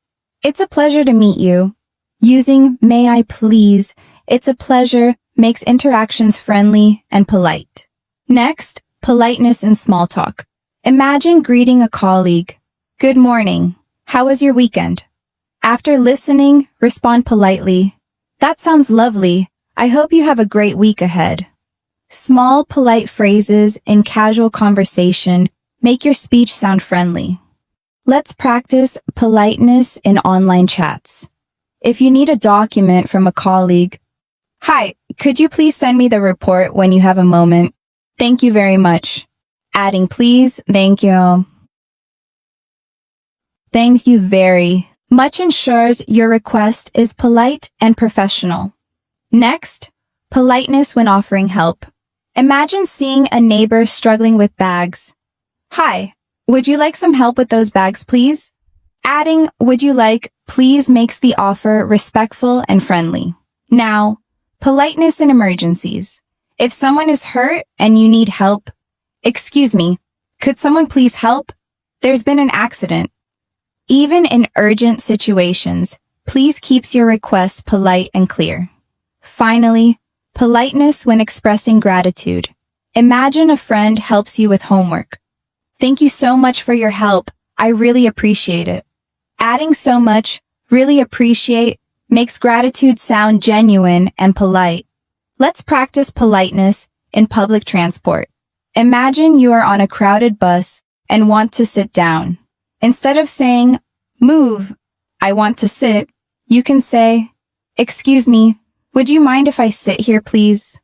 it's a pleasure to meet you. Using may I please, it's a pleasure, makes interactions friendly and polite. Next, politeness in small talk. Imagine greeting a colleague. Good morning. How was your weekend? After listening, respond politely. That sounds lovely. I hope you have a great week ahead. Small, polite phrases in casual conversation make your speech sound friendly. Let's practice politeness in online chats. If you need a document from a colleague, hi, could you please send me the report when you have a moment? Thank you very much. Adding please, thank you. Thank you very much ensures your request is polite and professional. Next, politeness when offering help. Imagine seeing a neighbor struggling with bags. Hi, would you like some help with those bags, please? Adding, would you like, please makes the offer respectful and friendly. Now, politeness in emergencies. If someone is hurt and you need help, excuse me, could someone please help? There's been an accident. Even in urgent situations, please keeps your request polite and clear. Finally, politeness when expressing gratitude. Imagine a friend helps you with homework. Thank you so much for your help. I really appreciate it. Adding so much, really appreciate, makes gratitude sound genuine and polite. Let's practice politeness in public transport. Imagine you are on a crowded bus and want to sit down. Instead of saying, "Move, I want to sit," you can say, "Excuse me, would you mind if I sit here, please?"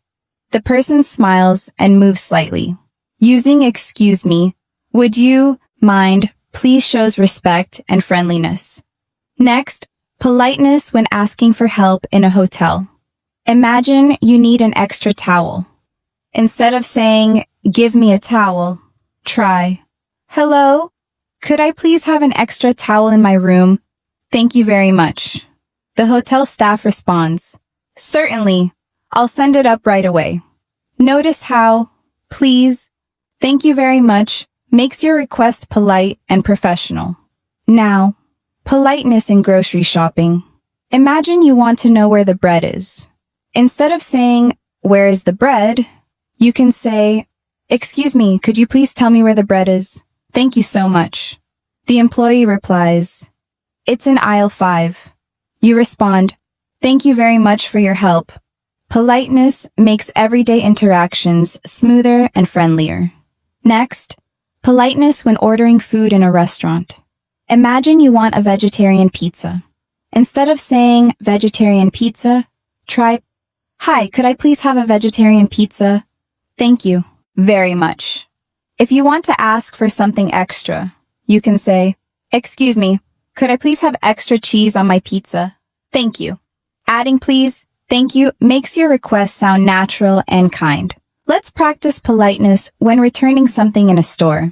The person smiles and moves slightly. Using "excuse me, would you mind, please" shows respect and friendliness. Next, politeness when asking for help in a hotel. Imagine you need an extra towel. Instead of saying, "Give me a towel," try, "Hello, could I please have an extra towel in my room? Thank you very much." The hotel staff responds, "Certainly, I'll send it up right away." Notice how, "Please," "Thank you very much," makes your request polite and professional. Now, politeness in grocery shopping. Imagine you want to know where the bread is. Instead of saying, "Where is the bread?" you can say, "Excuse me, could you please tell me where the bread is? Thank you so much." The employee replies, "It's in aisle 5. You respond, "Thank you very much for your help." Politeness makes everyday interactions smoother and friendlier. Next, politeness when ordering food in a restaurant. Imagine you want a vegetarian pizza. Instead of saying "vegetarian pizza," try, "Hi, could I please have a vegetarian pizza? Thank you very much." If you want to ask for something extra, you can say, "Excuse me, could I please have extra cheese on my pizza? Thank you." Adding "please," "thank you" makes your request sound natural and kind. Let's practice politeness when returning something in a store.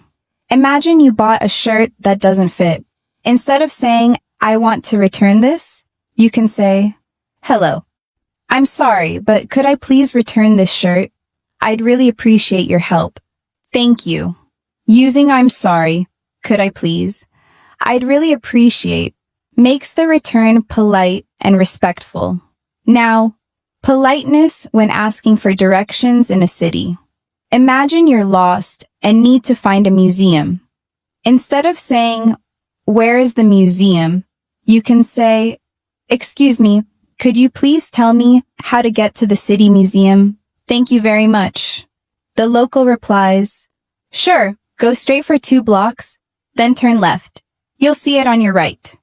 Imagine you bought a shirt that doesn't fit. Instead of saying, "I want to return this," you can say, "Hello, I'm sorry, but could I please return this shirt? I'd really appreciate your help. Thank you." Using "I'm sorry, could I please, I'd really appreciate" makes the return polite and respectful. Now, politeness when asking for directions in a city. Imagine you're lost and need to find a museum. Instead of saying, "Where is the museum?" you can say, "Excuse me, could you please tell me how to get to the city museum? Thank you very much." The local replies, "Sure, go straight for 2 blocks, then turn left. You'll see it on your right."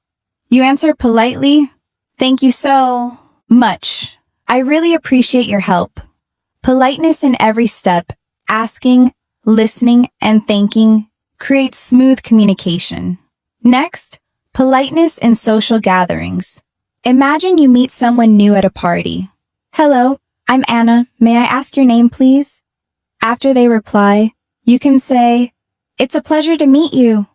You answer politely, "Thank you so much. I really appreciate your help." Politeness in every step, asking, listening, and thanking, creates smooth communication. Next, politeness in social gatherings. Imagine you meet someone new at a party. "Hello, I'm Anna. May I ask your name, please?" After they reply, you can say, "It's a pleasure to meet you."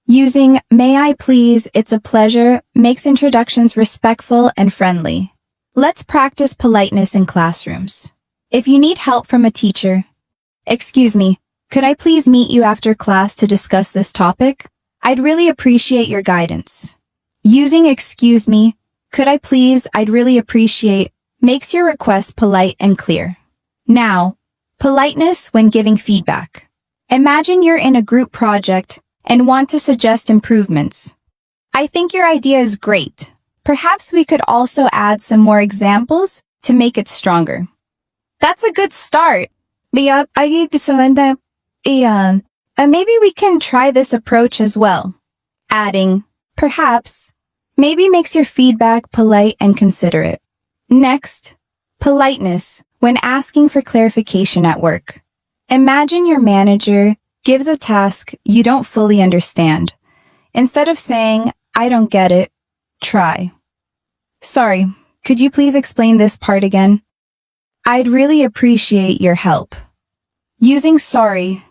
Using "May I please, it's a pleasure" makes introductions respectful and friendly. Let's practice politeness in classrooms. If you need help from a teacher, "Excuse me, could I please meet you after class to discuss this topic? I'd really appreciate your guidance." Using "Excuse me, could I please, I'd really appreciate" makes your request polite and clear. Now, politeness when giving feedback. Imagine you're in a group project and want to suggest improvements. "I think your idea is great. Perhaps we could also add some more examples to make it stronger." That's a good start. Maybe we can try this approach as well. Adding "perhaps" maybe makes your feedback polite and considerate. Next, politeness when asking for clarification at work. Imagine your manager gives a task you don't fully understand. Instead of saying, "I don't get it," try, "Sorry, could you please explain this part again? I'd really appreciate your help." Using "Sorry,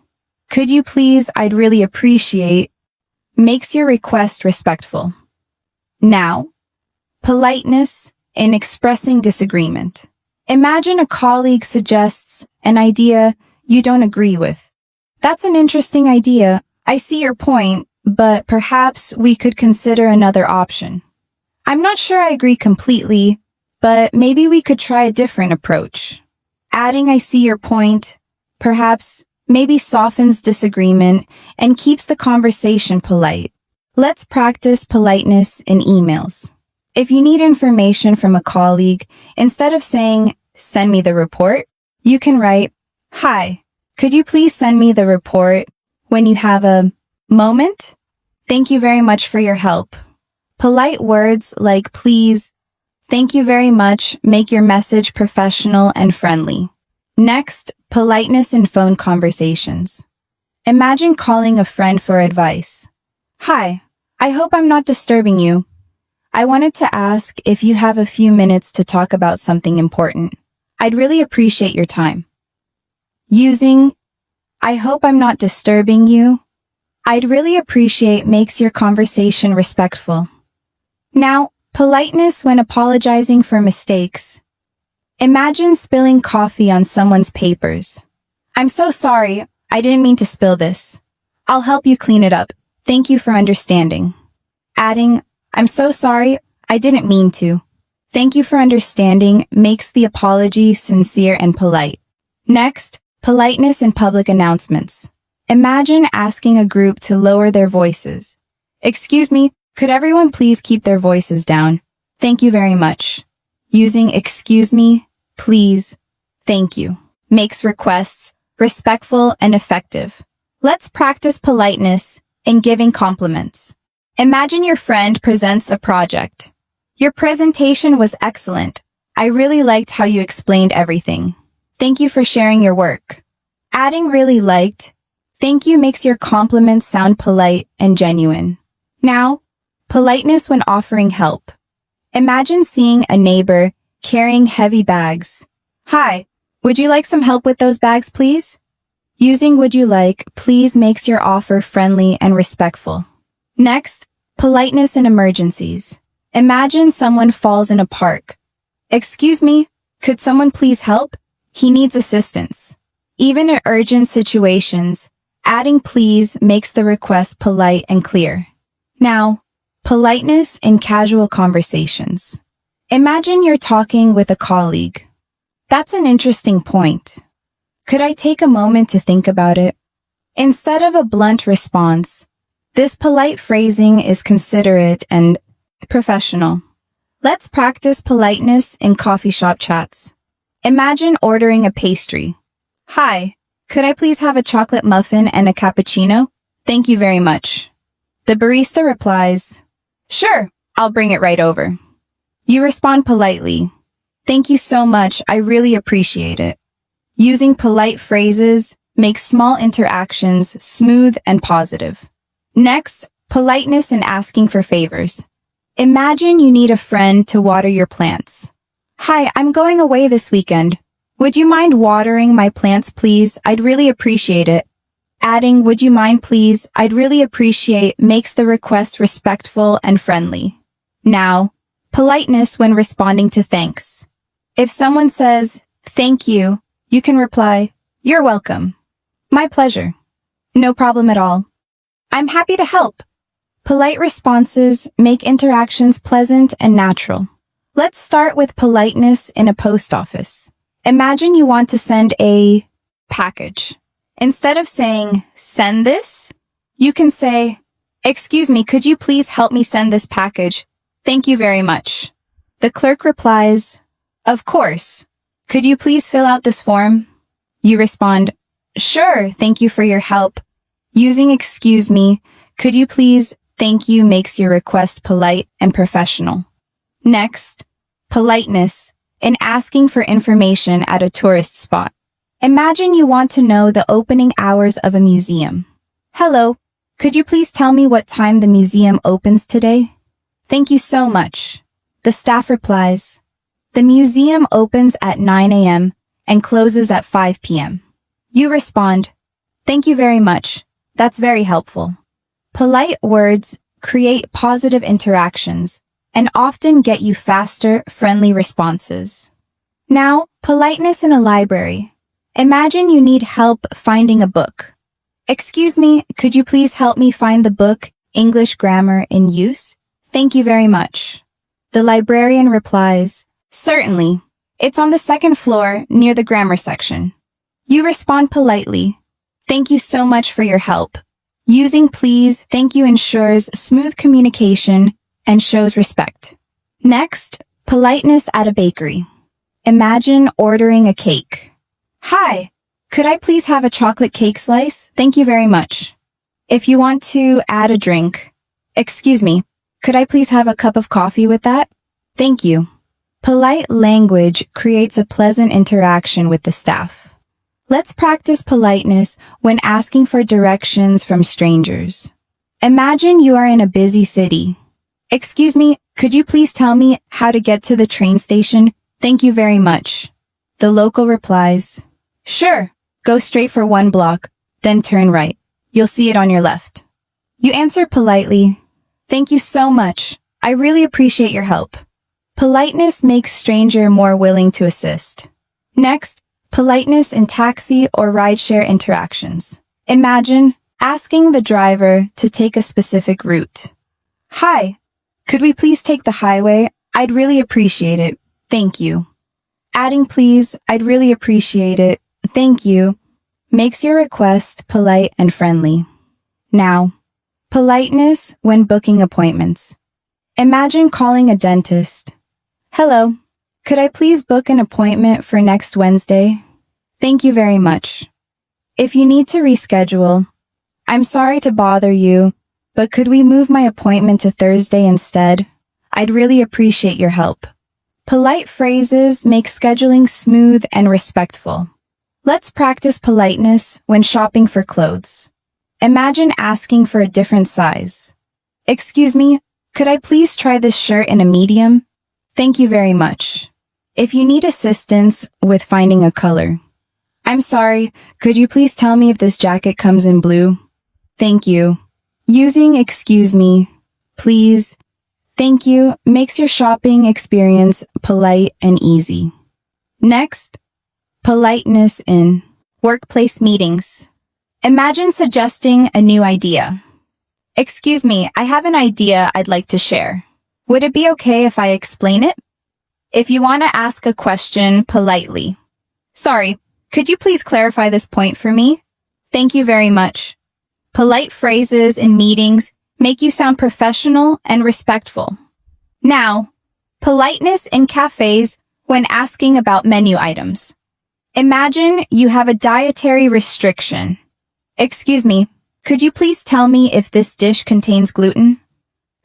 could you please, I'd really appreciate" makes your request respectful. Now, politeness in expressing disagreement. Imagine a colleague suggests an idea you don't agree with. That's an interesting idea. I see your point, but perhaps we could consider another option. I'm not sure I agree completely, but maybe we could try a different approach. Adding I see your point, perhaps, maybe softens disagreement and keeps the conversation polite. Let's practice politeness in emails. If you need information from a colleague, instead of saying, "Send me the report," you can write, "Hi, could you please send me the report when you have a moment? Thank you very much for your help." Polite words like please, thank you very much make your message professional and friendly. Next, politeness in phone conversations. Imagine calling a friend for advice. "Hi, I hope I'm not disturbing you. I wanted to ask if you have a few minutes to talk about something important. I'd really appreciate your time." Using I hope I'm not disturbing you, I'd really appreciate makes your conversation respectful. Now, politeness when apologizing for mistakes. Imagine spilling coffee on someone's papers. "I'm so sorry, I didn't mean to spill this. I'll help you clean it up. Thank you for understanding." Adding, "I'm so sorry, I didn't mean to. Thank you for understanding" makes the apology sincere and polite. Next, politeness in public announcements. Imagine asking a group to lower their voices. "Excuse me, could everyone please keep their voices down? Thank you very much." Using excuse me, please, thank you makes requests respectful and effective. Let's practice politeness in giving compliments. Imagine your friend presents a project. "Your presentation was excellent. I really liked how you explained everything. Thank you for sharing your work." Adding really liked, thank you makes your compliment sound polite and genuine. Now, politeness when offering help. Imagine seeing a neighbor carrying heavy bags. "Hi, would you like some help with those bags, please?" Using would you like, please makes your offer friendly and respectful. Next, politeness in emergencies. Imagine someone falls in a park. "Excuse me, could someone please help? He needs assistance." Even in urgent situations, adding please makes the request polite and clear. Now, politeness in casual conversations. Imagine you're talking with a colleague. "That's an interesting point. Could I take a moment to think about it?" Instead of a blunt response, this polite phrasing is considerate and professional. Let's practice politeness in coffee shop chats. Imagine ordering a pastry. "Hi, could I please have a chocolate muffin and a cappuccino? Thank you very much." The barista replies, "Sure, I'll bring it right over." You respond politely, "Thank you so much, I really appreciate it." Using polite phrases makes small interactions smooth and positive. Next, politeness in asking for favors. Imagine you need a friend to water your plants. "Hi, I'm going away this weekend. Would you mind watering my plants, please? I'd really appreciate it." Adding, "Would you mind, please? I'd really appreciate" makes the request respectful and friendly. Now, politeness when responding to thanks. If someone says, "Thank you," you can reply, "You're welcome." "My pleasure." "No problem at all." "I'm happy to help." Polite responses make interactions pleasant and natural. Let's start with politeness in a post office. Imagine you want to send a package. Instead of saying, "Send this," you can say, "Excuse me, could you please help me send this package? Thank you very much." The clerk replies, "Of course. Could you please fill out this form?" You respond, "Sure, thank you for your help." Using excuse me, could you please, thank you makes your request polite and professional. Next, politeness in asking for information at a tourist spot. Imagine you want to know the opening hours of a museum. "Hello, could you please tell me what time the museum opens today?" "Thank you so much." The staff replies, "The museum opens at 9 a.m. and closes at 5 p.m. You respond, "Thank you very much. That's very helpful." Polite words create positive interactions and often get you faster, friendly responses. Now, politeness in a library. Imagine you need help finding a book. Excuse me, could you please help me find the book, English Grammar in Use? Thank you very much. The librarian replies, certainly. It's on the second floor near the grammar section. You respond politely. Thank you so much for your help. Using please, thank you ensures smooth communication and shows respect. Next, politeness at a bakery. Imagine ordering a cake. Hi, could I please have a chocolate cake slice? Thank you very much. If you want to add a drink, excuse me, could I please have a cup of coffee with that? Thank you. Polite language creates a pleasant interaction with the staff. Let's practice politeness when asking for directions from strangers. Imagine you are in a busy city. Excuse me, could you please tell me how to get to the train station? Thank you very much. The local replies, sure, go straight for 1 block, then turn right. You'll see it on your left. You answer politely, thank you so much. I really appreciate your help. Politeness makes stranger more willing to assist. Next, politeness in taxi or rideshare interactions. Imagine asking the driver to take a specific route. Hi, could we please take the highway? I'd really appreciate it. Thank you. Adding please, I'd really appreciate it. Thank you. Makes your request polite and friendly. Now, politeness when booking appointments. Imagine calling a dentist. Hello, could I please book an appointment for next Wednesday? Thank you very much. If you need to reschedule, I'm sorry to bother you, but could we move my appointment to Thursday instead? I'd really appreciate your help. Polite phrases make scheduling smooth and respectful. Let's practice politeness when shopping for clothes. Imagine asking for a different size. Excuse me, could I please try this shirt in a medium? Thank you very much. If you need assistance with finding a color. I'm sorry, could you please tell me if this jacket comes in blue? Thank you. Using excuse me, please, thank you makes your shopping experience polite and easy. Next, politeness in workplace meetings. Imagine suggesting a new idea. Excuse me, I have an idea I'd like to share. Would it be okay if I explain it? If you want to ask a question politely. Sorry, could you please clarify this point for me? Thank you very much. Polite phrases in meetings make you sound professional and respectful. Now, politeness in cafes when asking about menu items. Imagine you have a dietary restriction. Excuse me, could you please tell me if this dish contains gluten?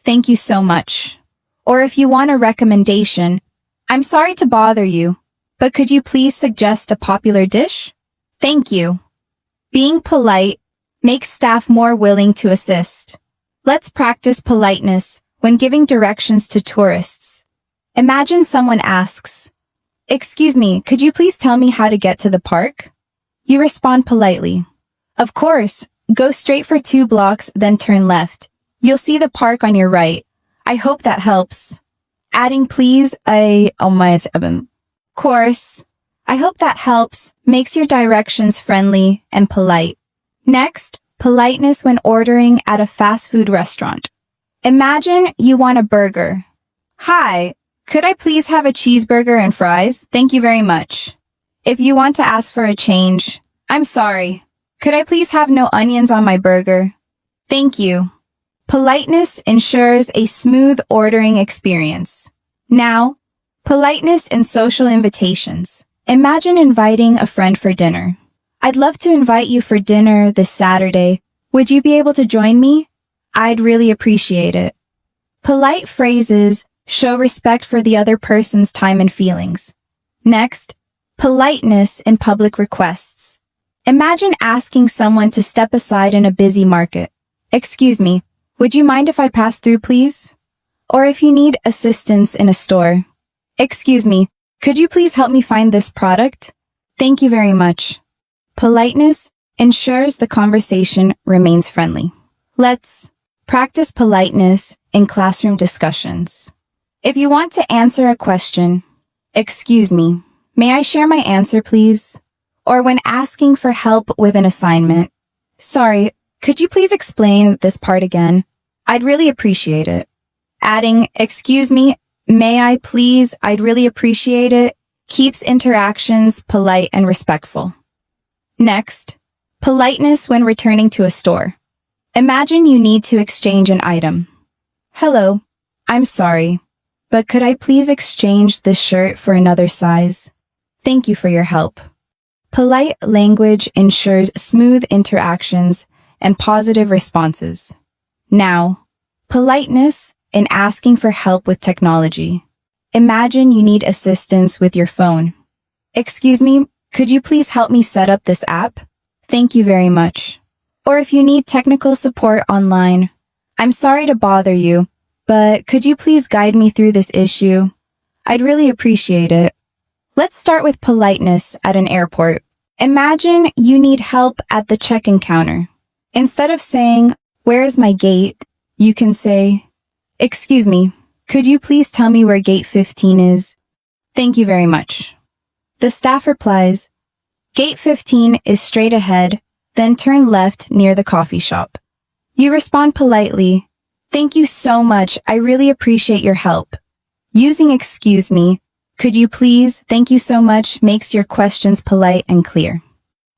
Thank you so much. Or if you want a recommendation, I'm sorry to bother you, but could you please suggest a popular dish? Thank you. Being polite makes staff more willing to assist. Let's practice politeness when giving directions to tourists. Imagine someone asks, excuse me, could you please tell me how to get to the park? You respond politely. Of course, go straight for 2 blocks, then turn left. You'll see the park on your right. I hope that helps. Adding please, course. I hope that helps makes your directions friendly and polite. Next, politeness when ordering at a fast food restaurant. Imagine you want a burger. Hi, could I please have a cheeseburger and fries? Thank you very much. If you want to ask for a change, I'm sorry. Could I please have no onions on my burger? Thank you. Politeness ensures a smooth ordering experience. Now, politeness in social invitations. Imagine inviting a friend for dinner. I'd love to invite you for dinner this Saturday. Would you be able to join me? I'd really appreciate it. Polite phrases show respect for the other person's time and feelings. Next, politeness in public requests. Imagine asking someone to step aside in a busy market. Excuse me, would you mind if I pass through, please? Or if you need assistance in a store. Excuse me, could you please help me find this product? Thank you very much. Politeness ensures the conversation remains friendly. Let's practice politeness in classroom discussions. If you want to answer a question, excuse me, may I share my answer, please? Or when asking for help with an assignment, sorry, could you please explain this part again? I'd really appreciate it. Adding, excuse me, may I please, I'd really appreciate it, keeps interactions polite and respectful. Next, politeness when returning to a store. Imagine you need to exchange an item. Hello, I'm sorry, but could I please exchange this shirt for another size? Thank you for your help. Polite language ensures smooth interactions and positive responses. Now, politeness in asking for help with technology. Imagine you need assistance with your phone. Excuse me, could you please help me set up this app? Thank you very much. Or if you need technical support online, I'm sorry to bother you, but could you please guide me through this issue? I'd really appreciate it. Let's start with politeness at an airport. Imagine you need help at the check-in counter. Instead of saying, "Where is my gate?" you can say, "Excuse me, could you please tell me where gate 15 is? Thank you very much." The staff replies, "Gate 15 is straight ahead, then turn left near the coffee shop." You respond politely, "Thank you so much, I really appreciate your help." Using excuse me, could you please, thank you so much makes your questions polite and clear.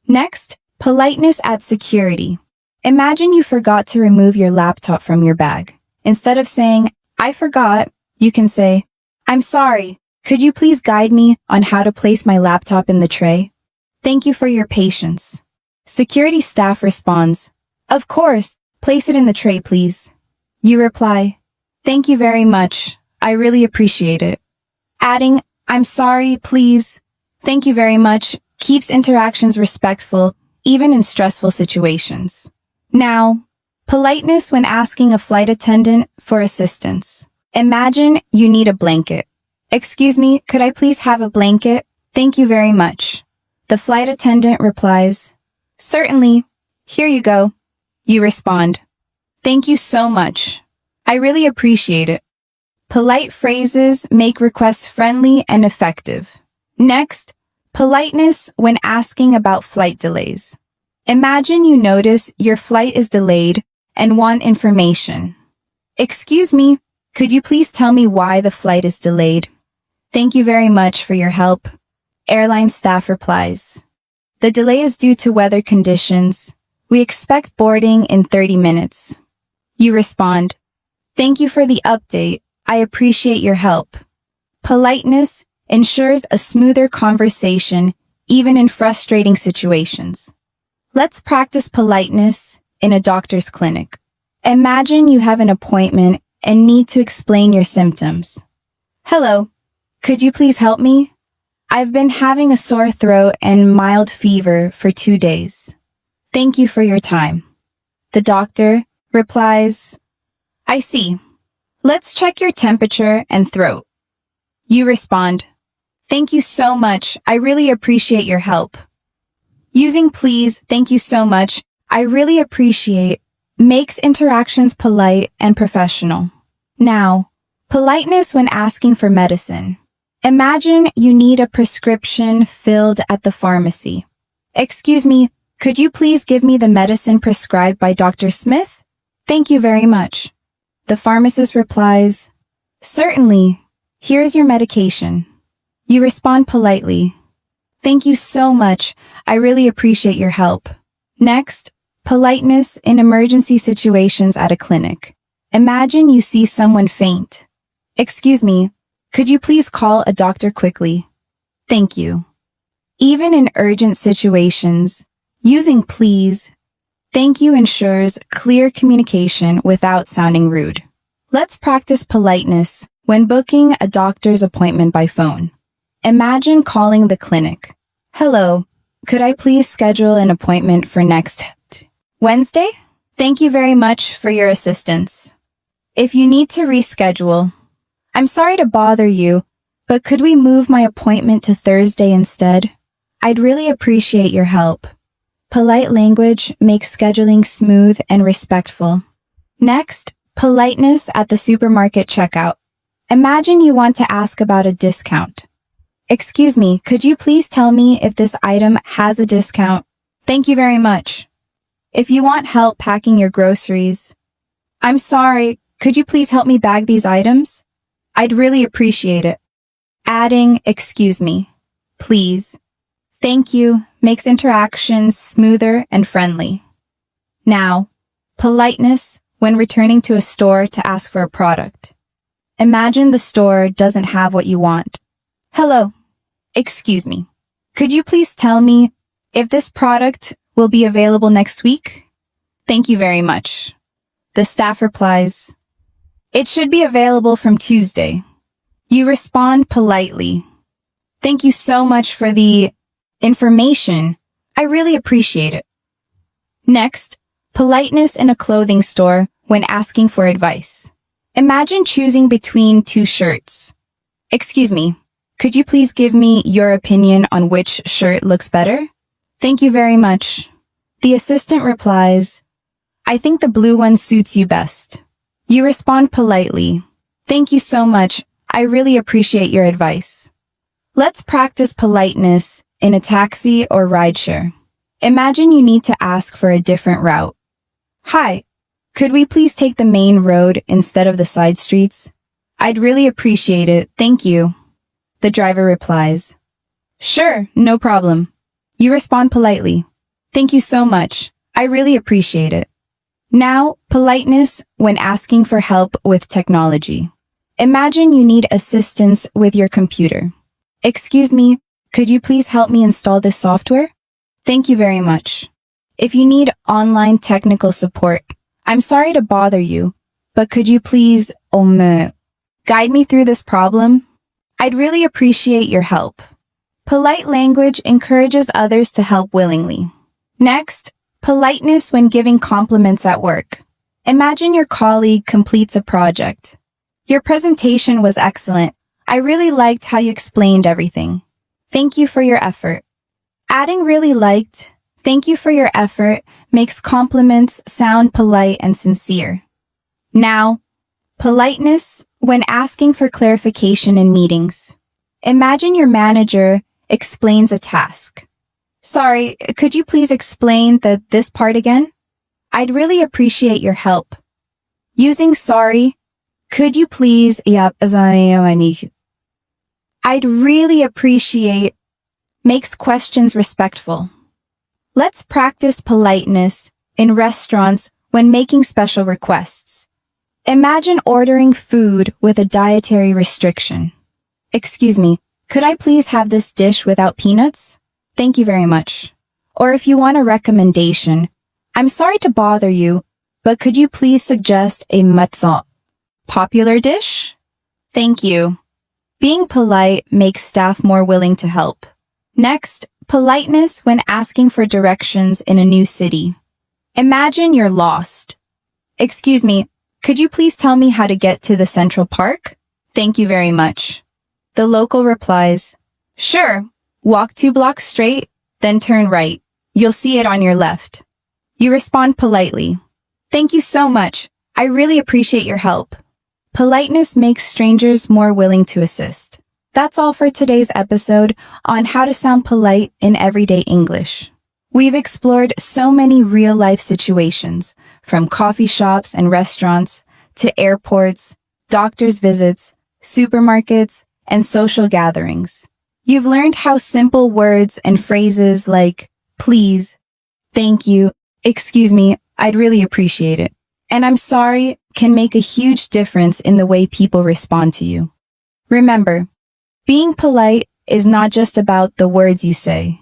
Next, politeness at security. Imagine you forgot to remove your laptop from your bag. Instead of saying, "I forgot," you can say, "I'm sorry, could you please guide me on how to place my laptop in the tray? Thank you for your patience." Security staff responds, "Of course, place it in the tray, please." You reply, "Thank you very much, I really appreciate it." Adding, "I'm sorry, please, thank you very much," keeps interactions respectful, even in stressful situations. Now, politeness when asking a flight attendant for assistance. Imagine you need a blanket. "Excuse me, could I please have a blanket? Thank you very much." The flight attendant replies, "Certainly, here you go." You respond, "Thank you so much. I really appreciate it." Polite phrases make requests friendly and effective. Next, politeness when asking about flight delays. Imagine you notice your flight is delayed and want information. "Excuse me, could you please tell me why the flight is delayed? Thank you very much for your help." Airline staff replies, "The delay is due to weather conditions. We expect boarding in 30 minutes. You respond, "Thank you for the update. I appreciate your help." Politeness ensures a smoother conversation, even in frustrating situations. Let's practice politeness in a doctor's clinic. Imagine you have an appointment and need to explain your symptoms. "Hello, could you please help me? I've been having a sore throat and mild fever for 2 days. Thank you for your time." The doctor replies, "I see. Let's check your temperature and throat." You respond, "Thank you so much. I really appreciate your help." Using please, thank you so much, I really appreciate, makes interactions polite and professional. Now, politeness when asking for medicine. Imagine you need a prescription filled at the pharmacy. "Excuse me, could you please give me the medicine prescribed by Dr. Smith? Thank you very much." The pharmacist replies, "Certainly, here is your medication." You respond politely, "Thank you so much. I really appreciate your help." Next, politeness in emergency situations at a clinic. Imagine you see someone faint. "Excuse me, could you please call a doctor quickly? Thank you." Even in urgent situations, using please, thank you ensures clear communication without sounding rude. Let's practice politeness when booking a doctor's appointment by phone. Imagine calling the clinic. "Hello, could I please schedule an appointment for next Wednesday? Thank you very much for your assistance." If you need to reschedule, "I'm sorry to bother you, but could we move my appointment to Thursday instead? I'd really appreciate your help." Polite language makes scheduling smooth and respectful. Next, politeness at the supermarket checkout. Imagine you want to ask about a discount. Excuse me, could you please tell me if this item has a discount? Thank you very much. If you want help packing your groceries, I'm sorry, could you please help me bag these items? I'd really appreciate it. Adding, excuse me, please, thank you makes interactions smoother and friendly. Now, politeness when returning to a store to ask for a product. Imagine the store doesn't have what you want. Hello, excuse me. Could you please tell me if this product will be available next week? Thank you very much. The staff replies, it should be available from Tuesday. You respond politely. Thank you so much for the information. I really appreciate it. Next, politeness in a clothing store when asking for advice. Imagine choosing between two shirts. Excuse me, could you please give me your opinion on which shirt looks better? Thank you very much. The assistant replies, I think the blue one suits you best. You respond politely. Thank you so much. I really appreciate your advice. Let's practice politeness in a taxi or rideshare. Imagine you need to ask for a different route. Hi, could we please take the main road instead of the side streets? I'd really appreciate it, thank you. The driver replies, sure, no problem. You respond politely. Thank you so much. I really appreciate it. Now, politeness when asking for help with technology. Imagine you need assistance with your computer. Excuse me, could you please help me install this software? Thank you very much. If you need online technical support, I'm sorry to bother you, but could you please, guide me through this problem? I'd really appreciate your help. Polite language encourages others to help willingly. Next, politeness when giving compliments at work. Imagine your colleague completes a project. Your presentation was excellent. I really liked how you explained everything. Thank you for your effort. Adding really liked, thank you for your effort makes compliments sound polite and sincere. Now, politeness when asking for clarification in meetings. Imagine your manager explains a task. Sorry, could you please explain this part again? I'd really appreciate your help. Using sorry, could you please, I'd really appreciate makes questions respectful. Let's practice politeness in restaurants when making special requests. Imagine ordering food with a dietary restriction. Excuse me, could I please have this dish without peanuts? Thank you very much. Or if you want a recommendation, I'm sorry to bother you, but could you please suggest a popular dish? Thank you. Being polite makes staff more willing to help. Next, politeness when asking for directions in a new city. Imagine you're lost. Excuse me, could you please tell me how to get to the Central Park? Thank you very much. The local replies, sure, walk 2 blocks straight, then turn right. You'll see it on your left. You respond politely. Thank you so much. I really appreciate your help. Politeness makes strangers more willing to assist. That's all for today's episode on how to sound polite in everyday English. We've explored so many real-life situations, from coffee shops and restaurants to airports, doctor's visits, supermarkets, and social gatherings. You've learned how simple words and phrases like please, thank you, excuse me, I'd really appreciate it, and I'm sorry can make a huge difference in the way people respond to you. Remember, being polite is not just about the words you say.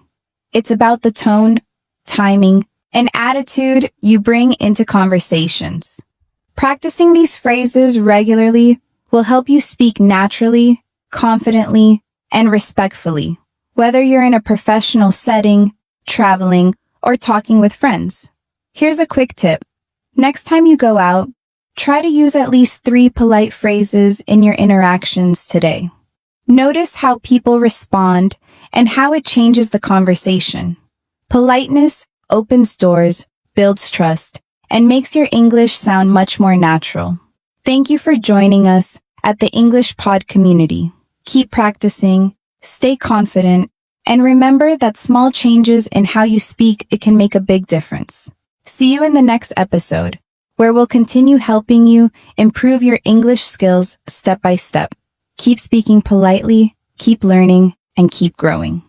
It's about the tone, timing, and attitude you bring into conversations. Practicing these phrases regularly will help you speak naturally, confidently, and respectfully, whether you're in a professional setting, traveling, or talking with friends. Here's a quick tip. Next time you go out, try to use at least 3 polite phrases in your interactions today. Notice how people respond and how it changes the conversation. Politeness opens doors, builds trust, and makes your English sound much more natural. Thank you for joining us at the English Pod community. Keep practicing, stay confident, and remember that small changes in how you speak, it can make a big difference. See you in the next episode, where we'll continue helping you improve your English skills step by step. Keep speaking politely, keep learning, and keep growing.